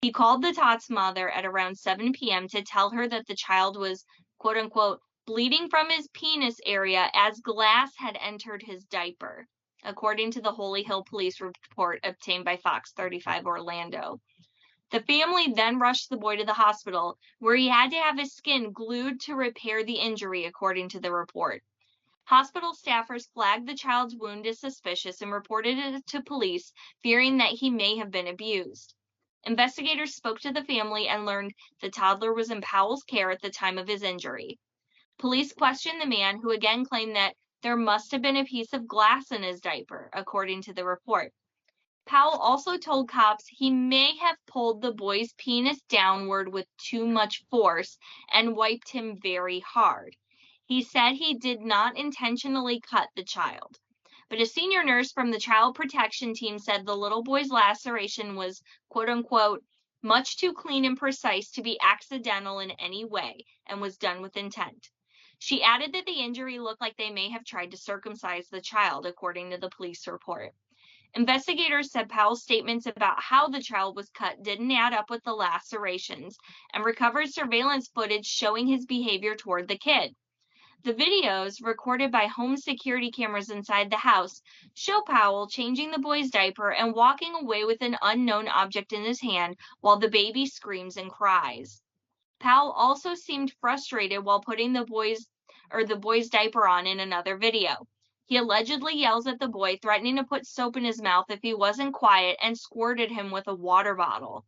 He called the tot's mother at around 7 p.m. to tell her that the child was, quote unquote, bleeding from his penis area as glass had entered his diaper. according to the Holy Hill Police report obtained by Fox 35 Orlando. The family then rushed the boy to the hospital, where he had to have his skin glued to repair the injury, according to the report. Hospital staffers flagged the child's wound as suspicious and reported it to police, fearing that he may have been abused. Investigators spoke to the family and learned the toddler was in Powell's care at the time of his injury. Police questioned the man, who again claimed that there must have been a piece of glass in his diaper, according to the report. Powell also told cops he may have pulled the boy's penis downward with too much force and wiped him very hard. He said he did not intentionally cut the child, but a senior nurse from the child protection team said the little boy's laceration was, quote unquote, much too clean and precise to be accidental in any way and was done with intent. She added that the injury looked like they may have tried to circumcise the child, according to the police report. Investigators said Powell's statements about how the child was cut didn't add up with the lacerations and recovered surveillance footage showing his behavior toward the kid. The videos, recorded by home security cameras inside the house, show Powell changing the boy's diaper and walking away with an unknown object in his hand while the baby screams and cries. Powell also seemed frustrated while putting the boy's diaper on in another video. He allegedly yells at the boy, threatening to put soap in his mouth if he wasn't quiet, and squirted him with a water bottle.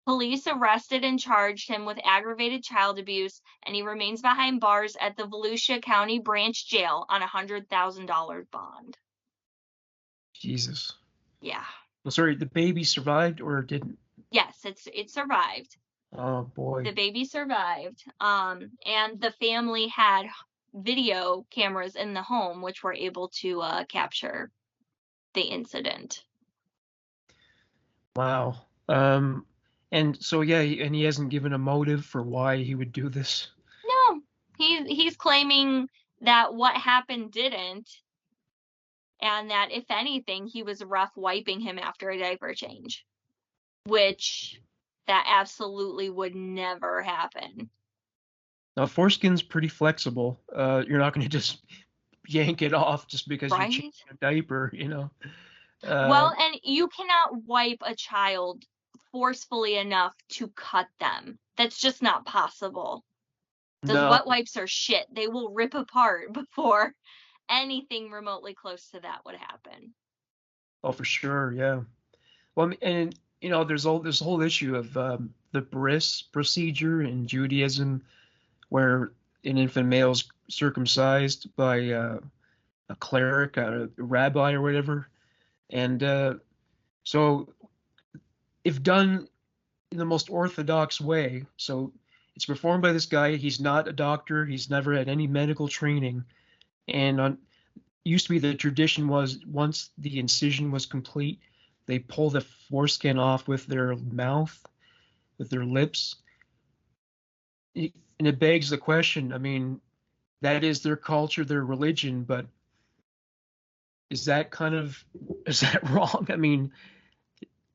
Police arrested and charged him with aggravated child abuse, and he remains behind bars at the Volusia County Branch Jail on a $100,000 bond. Jesus. Yeah. Well, sorry, the baby survived or didn't? Yes, it survived. Oh boy. The baby survived. And the family had video cameras in the home which were able to capture the incident. Wow. And so yeah, and he hasn't given a motive for why he would do this. No, he's claiming that what happened didn't, and that if anything, he was rough wiping him after a diaper change, which that absolutely would never happen. Now, foreskin's pretty flexible. You're not going to just yank it off just because Right? you change a diaper, you know. Well, and you cannot wipe a child forcefully enough to cut them. That's just not possible. Those no. wet wipes are shit. They will rip apart before anything remotely close to that would happen. Oh, for sure, yeah. Well, and you know, there's this whole issue of the bris procedure in Judaism, where an infant male is circumcised by a cleric, a rabbi, or whatever. And so, if done in the most orthodox way, so it's performed by this guy. He's not a doctor. He's never had any medical training. And used to be the tradition was once the incision was complete, they pull the foreskin off with their mouth, with their lips. And it begs the question, I mean, that is their culture, their religion, but is that wrong? I mean,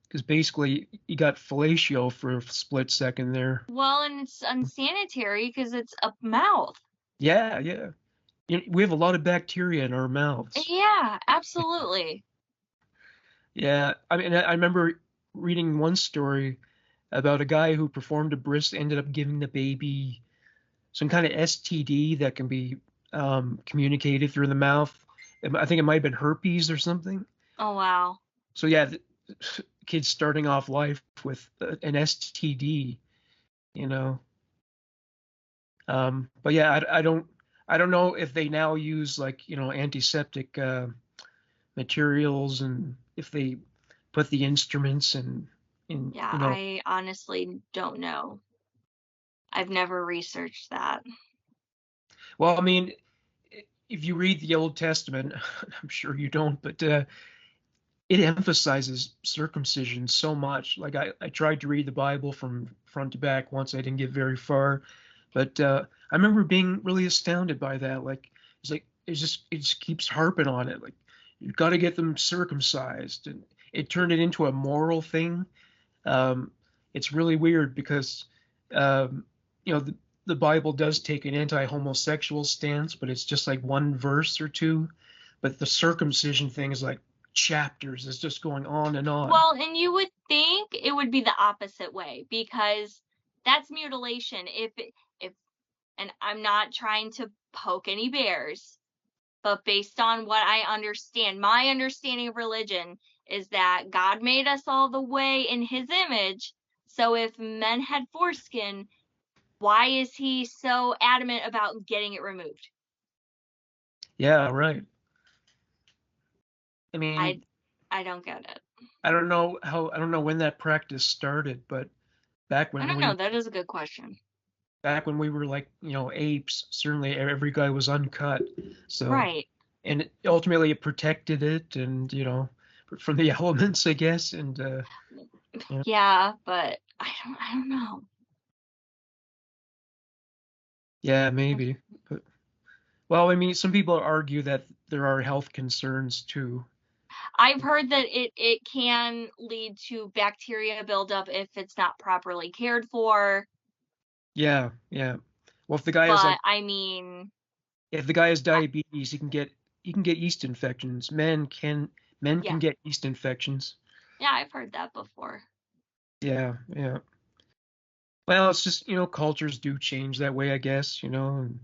because basically you got fellatio for a split second there. Well, and it's unsanitary because it's a mouth. Yeah. You know, we have a lot of bacteria in our mouths. Yeah, absolutely. Yeah, I mean, I remember reading one story about a guy who performed a bris, ended up giving the baby some kind of STD that can be communicated through the mouth. I think it might have been herpes or something. Oh, wow. So yeah, kids starting off life with an STD, you know. But yeah, I don't know if they now use, like, you know, antiseptic materials, and if they put the instruments in. Yeah, you know. I honestly don't know. I've never researched that. Well, I mean, if you read the Old Testament, I'm sure you don't, but it emphasizes circumcision so much. Like I tried to read the Bible from front to back once. I didn't get very far, but I remember being really astounded by that. Like it just keeps harping on it. Like, you've got to get them circumcised, and it turned it into a moral thing. It's really weird because you know, the Bible does take an anti-homosexual stance, but it's just like one verse or two. but the circumcision thing is like chapters. It's just going on and on. Well, and you would think it would be the opposite way, because that's mutilation. If and I'm not trying to poke any bears, but based on what I understand, my understanding of religion is that God made us all the way in his image. So if men had foreskin, why is he so adamant about getting it removed? Yeah, right. I I mean, I don't get it. I don't know when that practice started, but back I when don't we know. That is a good question. back when we were like, apes, certainly every guy was uncut. So, Right. and ultimately it protected it and, from the elements, I guess. And, yeah, Yeah, but I don't know. yeah, maybe. But, well, I mean, some people argue that there are health concerns too. I've heard that it can lead to bacteria buildup if it's not properly cared for, Yeah, yeah. Well, if the guy has but like, I mean, if the guy has diabetes, he can get yeast infections. Men can yeah. get yeast infections. Yeah, I've heard that before. Yeah, yeah. Well, it's just, cultures do change that way, I guess, and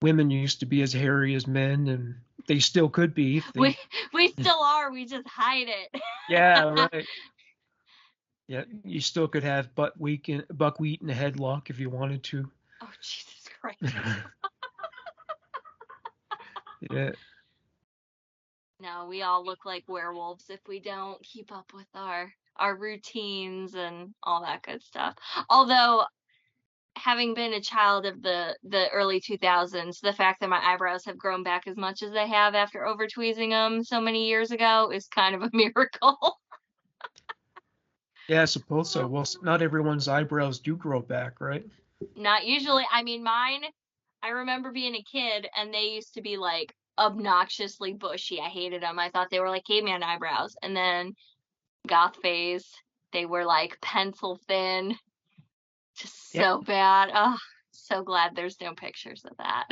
women used to be as hairy as men, and they still could be if they. We still are, we just hide it. Yeah, right. Yeah, you still could have buckwheat and a headlock if you wanted to. Oh, Jesus Christ. Yeah, No, we all look like werewolves if we don't keep up with our routines and all that good stuff. Although, having been a child of the early 2000s, the fact that my eyebrows have grown back as much as they have after over tweezing them so many years ago is kind of a miracle. yeah, I suppose so. Well, not everyone's eyebrows do grow back, right? Not usually. I mean, mine, I remember being a kid and they used to be like obnoxiously bushy. I hated them. I thought they were like caveman eyebrows. And then goth phase, they were like pencil thin, just Yeah. so bad. Oh, so glad there's no pictures of that.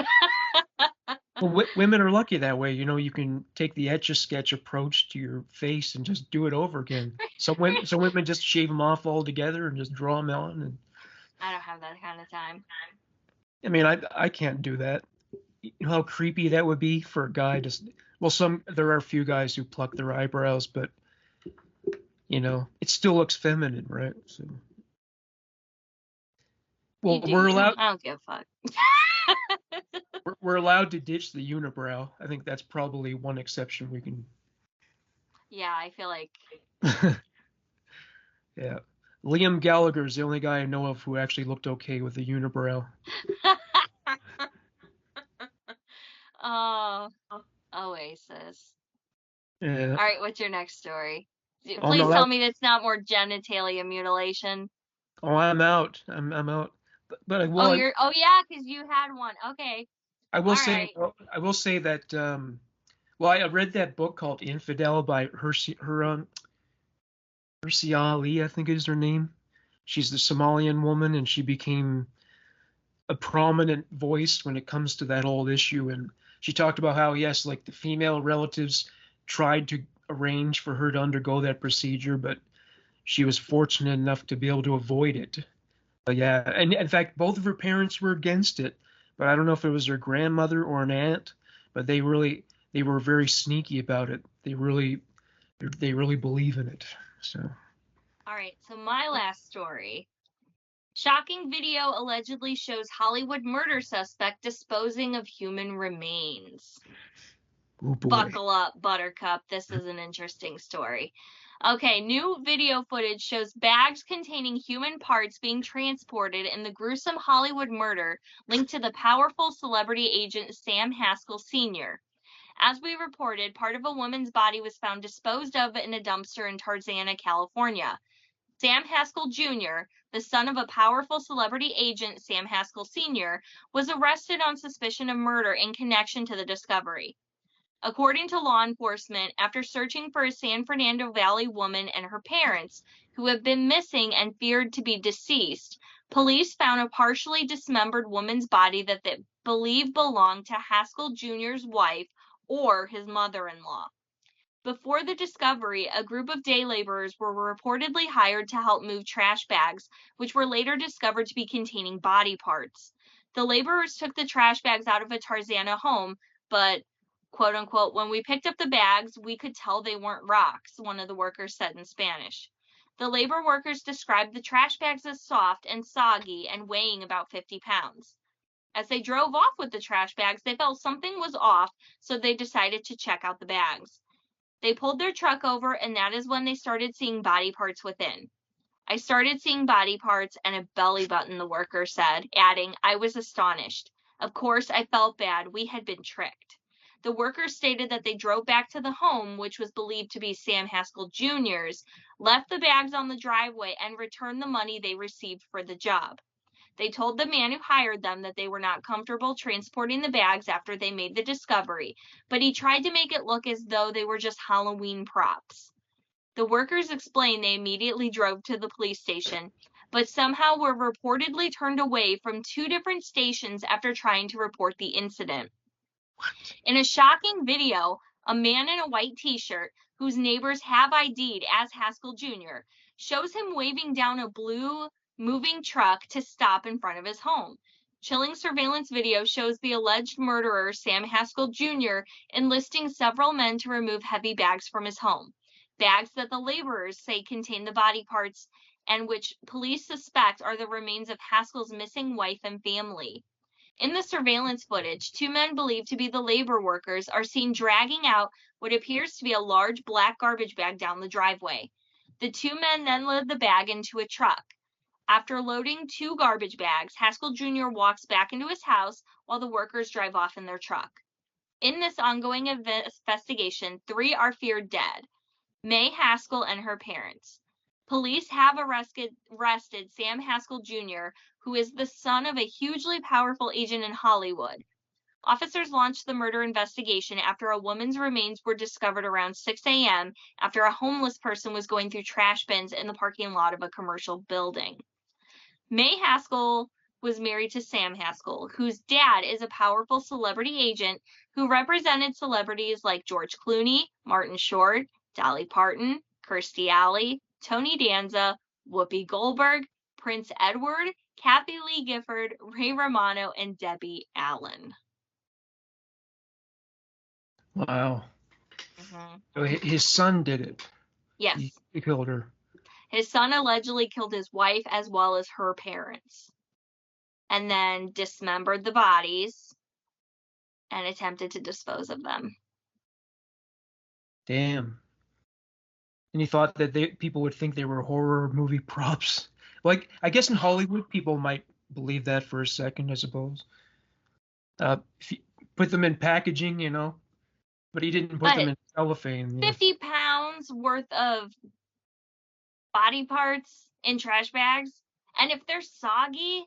Well, women are lucky that way. You can take the etch-a-sketch approach to your face and just do it over again. Some women just shave them off altogether and just draw them on. And I don't have that kind of time. I mean, I can't do that. You know how creepy that would be for a guy to. Well, there are a few guys who pluck their eyebrows, but it still looks feminine, right? So, You well, do we're you. allowed I don't give a fuck. we're allowed to ditch the unibrow. I think that's probably one exception we can. Yeah, I feel like. Yeah. Liam Gallagher is the only guy I know of who actually looked okay with a unibrow. Oh, Oasis. Yeah. All right, what's your next story? Oh no, Please tell me that's not more genitalia mutilation. I'm out. I'm out. But Oh, oh yeah, because you had one. Okay. I will All say right. I will say that well, I read that book called Infidel by Hersi Ali, I think is her name. She's the Somalian woman, and she became a prominent voice when it comes to that whole issue. And she talked about how, yes, like the female relatives tried to arrange for her to undergo that procedure, but she was fortunate enough to be able to avoid it. But yeah, and in fact, both of her parents were against it, but I don't know if it was her grandmother or an aunt, but they were very sneaky about it. They really believe in it. So All right. So my last story. Shocking video allegedly shows Hollywood murder suspect disposing of human remains. oh boy. Buckle up, Buttercup. This is an interesting story. Okay, new video footage shows bags containing human parts being transported in the gruesome Hollywood murder linked to the powerful celebrity agent Sam Haskell Sr. As we reported, part of a woman's body was found disposed of in a dumpster in Tarzana, California. Sam Haskell Jr., the son of a powerful celebrity agent, Sam Haskell Sr., was arrested on suspicion of murder in connection to the discovery. According to law enforcement, after searching for a San Fernando Valley woman and her parents, who have been missing and feared to be deceased, police found a partially dismembered woman's body that they believe belonged to Haskell Jr.'s wife, or his mother-in-law. Before the discovery, a group of day laborers were reportedly hired to help move trash bags, which were later discovered to be containing body parts. The laborers took the trash bags out of a Tarzana home, but, quote unquote, when we picked up the bags, we could tell they weren't rocks, one of the workers said in Spanish. The labor workers described the trash bags as soft and soggy and weighing about 50 pounds. As they drove off with the trash bags, they felt something was off, so they decided to check out the bags. They pulled their truck over, and that is when they started seeing body parts within. I started seeing body parts and a belly button, the worker said, adding, I was astonished. Of course, I felt bad. We had been tricked. The workers stated that they drove back to the home, which was believed to be Sam Haskell Jr.'s, left the bags on the driveway, and returned the money they received for the job. They told the man who hired them that they were not comfortable transporting the bags after they made the discovery, but he tried to make it look as though they were just Halloween props. The workers explained they immediately drove to the police station, but somehow were reportedly turned away from 2 different stations after trying to report the incident. In a shocking video, a man in a white t-shirt, whose neighbors have ID'd as Haskell Jr., shows him waving down a blue moving truck to stop in front of his home. Chilling surveillance video shows the alleged murderer, Sam Haskell Jr., enlisting several men to remove heavy bags from his home. Bags that the laborers say contain the body parts and which police suspect are the remains of Haskell's missing wife and family. In the surveillance footage, 2 men believed to be the labor workers are seen dragging out what appears to be a large black garbage bag down the driveway. The 2 men then load the bag into a truck. After loading 2 garbage bags, Haskell Jr. walks back into his house while the workers drive off in their truck. In this ongoing investigation, 3 are feared dead: May Haskell and her parents. Police have arrested Sam Haskell Jr., who is the son of a hugely powerful agent in Hollywood. Officers launched the murder investigation after a woman's remains were discovered around 6 a.m. after a homeless person was going through trash bins in the parking lot of a commercial building. May Haskell was married to Sam Haskell, whose dad is a powerful celebrity agent who represented celebrities like George Clooney, Martin Short, Dolly Parton, Kirstie Alley, Tony Danza, Whoopi Goldberg, Prince Edward, Kathy Lee Gifford, Ray Romano, and Debbie Allen. Wow. So his son did it. Yes. He killed her. His son allegedly killed his wife as well as her parents, and then dismembered the bodies and attempted to dispose of them. Damn. And he thought that people would think they were horror movie props. Like, I guess in Hollywood, people might believe that for a second, I suppose. If you put them in packaging, you know, but he didn't put them in cellophane. 50 pounds worth of body parts in trash bags. And if they're soggy,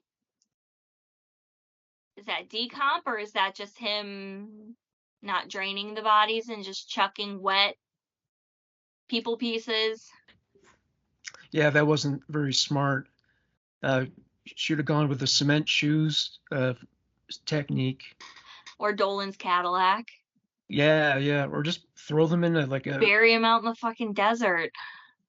is that decomp, or is that just him not draining the bodies and just chucking wet people pieces? Yeah, that wasn't very smart. Should have gone with the cement shoes technique. Or Dolan's Cadillac. Yeah. Or just throw them in bury them out in the fucking desert.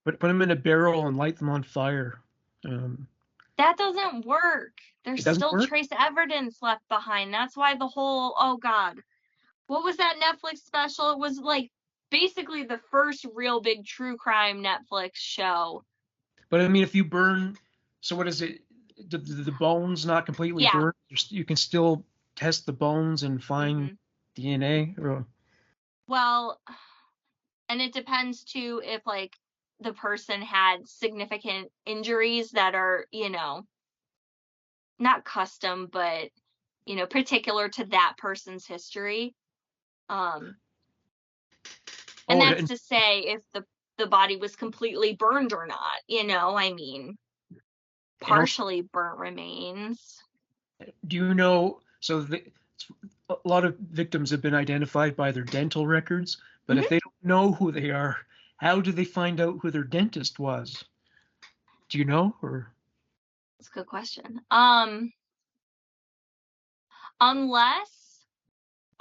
Put them in a barrel and light them on fire. That doesn't work. There's still trace evidence left behind. That's why the whole, oh God, what was that Netflix special? It was like basically the first real big true crime Netflix show. But I mean, if you burn, so what is it? The bones not completely burned? You can still test the bones and find DNA? Or... Well, and it depends too if like the person had significant injuries that are, you know, not custom, but, you know, particular to that person's history. And that's to say if the body was completely burned or not, you know, I mean, partially burnt remains. Do you know, so a lot of victims have been identified by their dental records, but if they don't know who they are, how do they find out who their dentist was? Do you know? Or that's a good question. Unless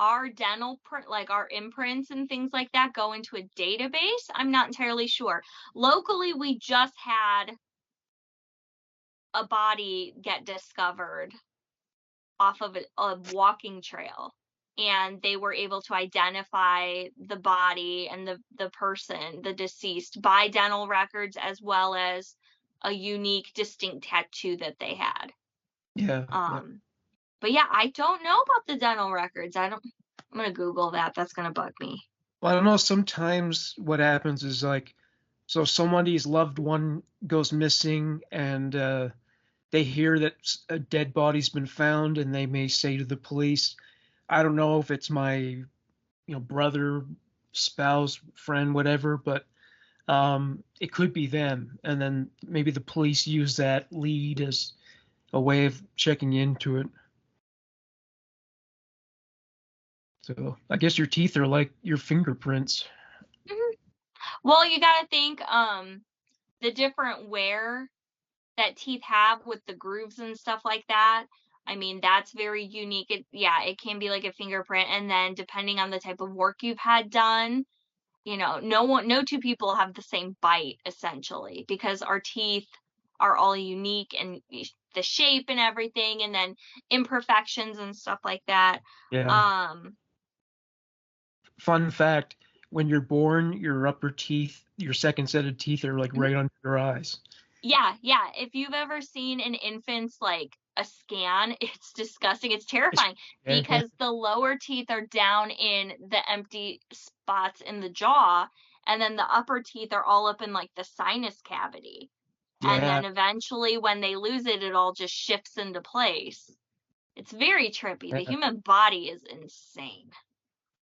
our dental print, like our imprints and things like that, go into a database. I'm not entirely sure. Locally, we just had a body get discovered off of a walking trail, and they were able to identify the body and the person, the deceased, by dental records as well as a unique, distinct tattoo that they had. Yeah. But yeah, I don't know about the dental records. I'm gonna Google that. That's gonna bug me. Well, I don't know. Sometimes what happens is like, so somebody's loved one goes missing, and they hear that a dead body's been found, and they may say to the police, I don't know if it's my, brother, spouse, friend, whatever, but it could be them. And then maybe the police use that lead as a way of checking into it. So I guess your teeth are like your fingerprints. Mhm. Well, you gotta think the different wear that teeth have with the grooves and stuff like that. I mean, that's very unique. It can be like a fingerprint, and then depending on the type of work you've had done, no two people have the same bite essentially, because our teeth are all unique and the shape and everything, and then imperfections and stuff like that. Yeah. Fun fact, when you're born, your upper teeth, your second set of teeth are like right under your eyes. Yeah. If you've ever seen an infant's like a scan, it's disgusting. It's terrifying because the lower teeth are down in the empty spots in the jaw, and then the upper teeth are all up in like the sinus cavity. And then eventually when they lose it, it all just shifts into place. It's very trippy. The human body is insane.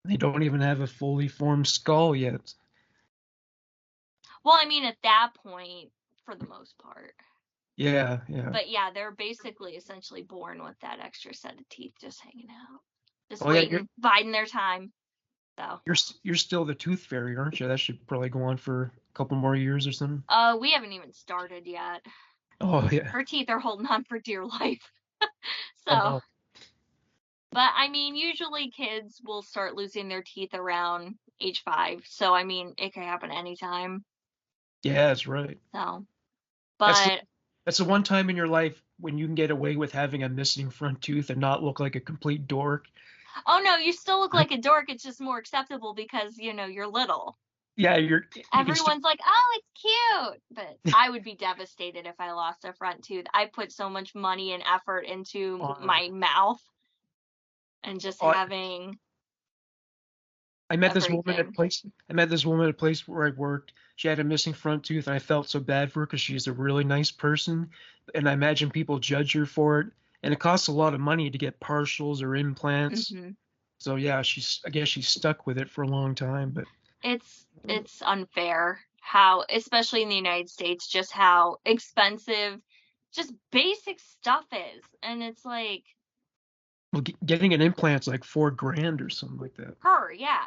They don't even have a fully formed skull yet. Well, I mean, at that point, for the most part. Yeah. But yeah, they're basically essentially born with that extra set of teeth just hanging out, just biding their time. So you're still the tooth fairy, aren't you? That should probably go on for a couple more years or something. We haven't even started yet. Oh yeah. Her teeth are holding on for dear life. So, Oh. But I mean, usually kids will start losing their teeth around age 5. So I mean, it can happen anytime. Yeah, that's right. So, but that's the one time in your life when you can get away with having a missing front tooth and not look like a complete dork. Oh no, you still look like a dork. It's just more acceptable because you're little. Yeah, everyone's like, oh, it's cute. But I would be devastated if I lost a front tooth. I put so much money and effort into my mouth and just having. I met this woman at a place where I worked. She had a missing front tooth, and I felt so bad for her because she's a really nice person. And I imagine people judge her for it, and it costs a lot of money to get partials or implants. Mm-hmm. So yeah, I guess she's stuck with it for a long time. But it's unfair how, especially in the United States, just how expensive just basic stuff is, and it's like. Well, getting an implant's like $4,000 or something like that. Yeah.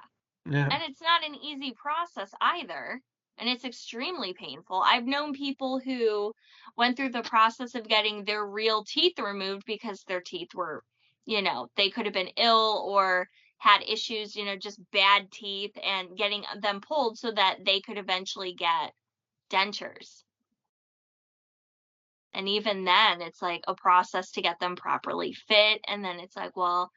Yeah. And it's not an easy process either. And it's extremely painful. I've known people who went through the process of getting their real teeth removed because their teeth were, they could have been ill or had issues, just bad teeth, and getting them pulled so that they could eventually get dentures. And even then, it's like a process to get them properly fit. And then it's like, well,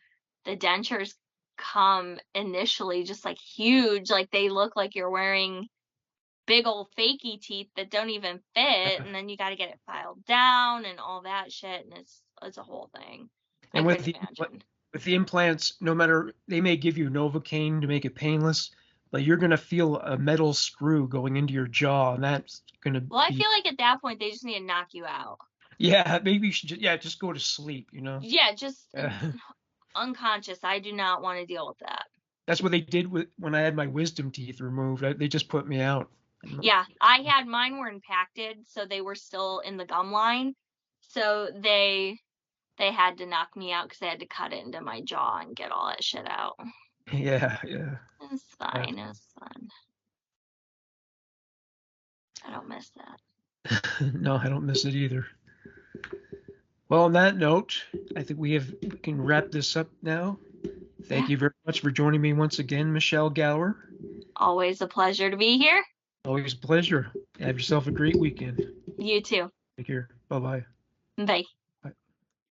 the dentures come initially just like huge, like they look like you're wearing big old fakey teeth that don't even fit, and then you got to get it filed down and all that shit, and it's a whole thing. And with the implants, no matter, they may give you Novocaine to make it painless, but you're gonna feel a metal screw going into your jaw, and that's gonna. Well, I feel like at that point they just need to knock you out. Yeah, maybe you should just go to sleep, Yeah, just unconscious. I do not want to deal with that. That's what they did when I had my wisdom teeth removed. They just put me out. Yeah, I had mine were impacted, so they were still in the gum line. So they had to knock me out because they had to cut it into my jaw and get all that shit out. Yeah. It's fine. Yeah. It was fun. I don't miss that. No, I don't miss it either. Well, on that note, I think we can wrap this up now. Thank you very much for joining me once again, Michelle Gower. Always a pleasure to be here. Always a pleasure. Have yourself a great weekend. You too. Take care. Bye-bye. Bye.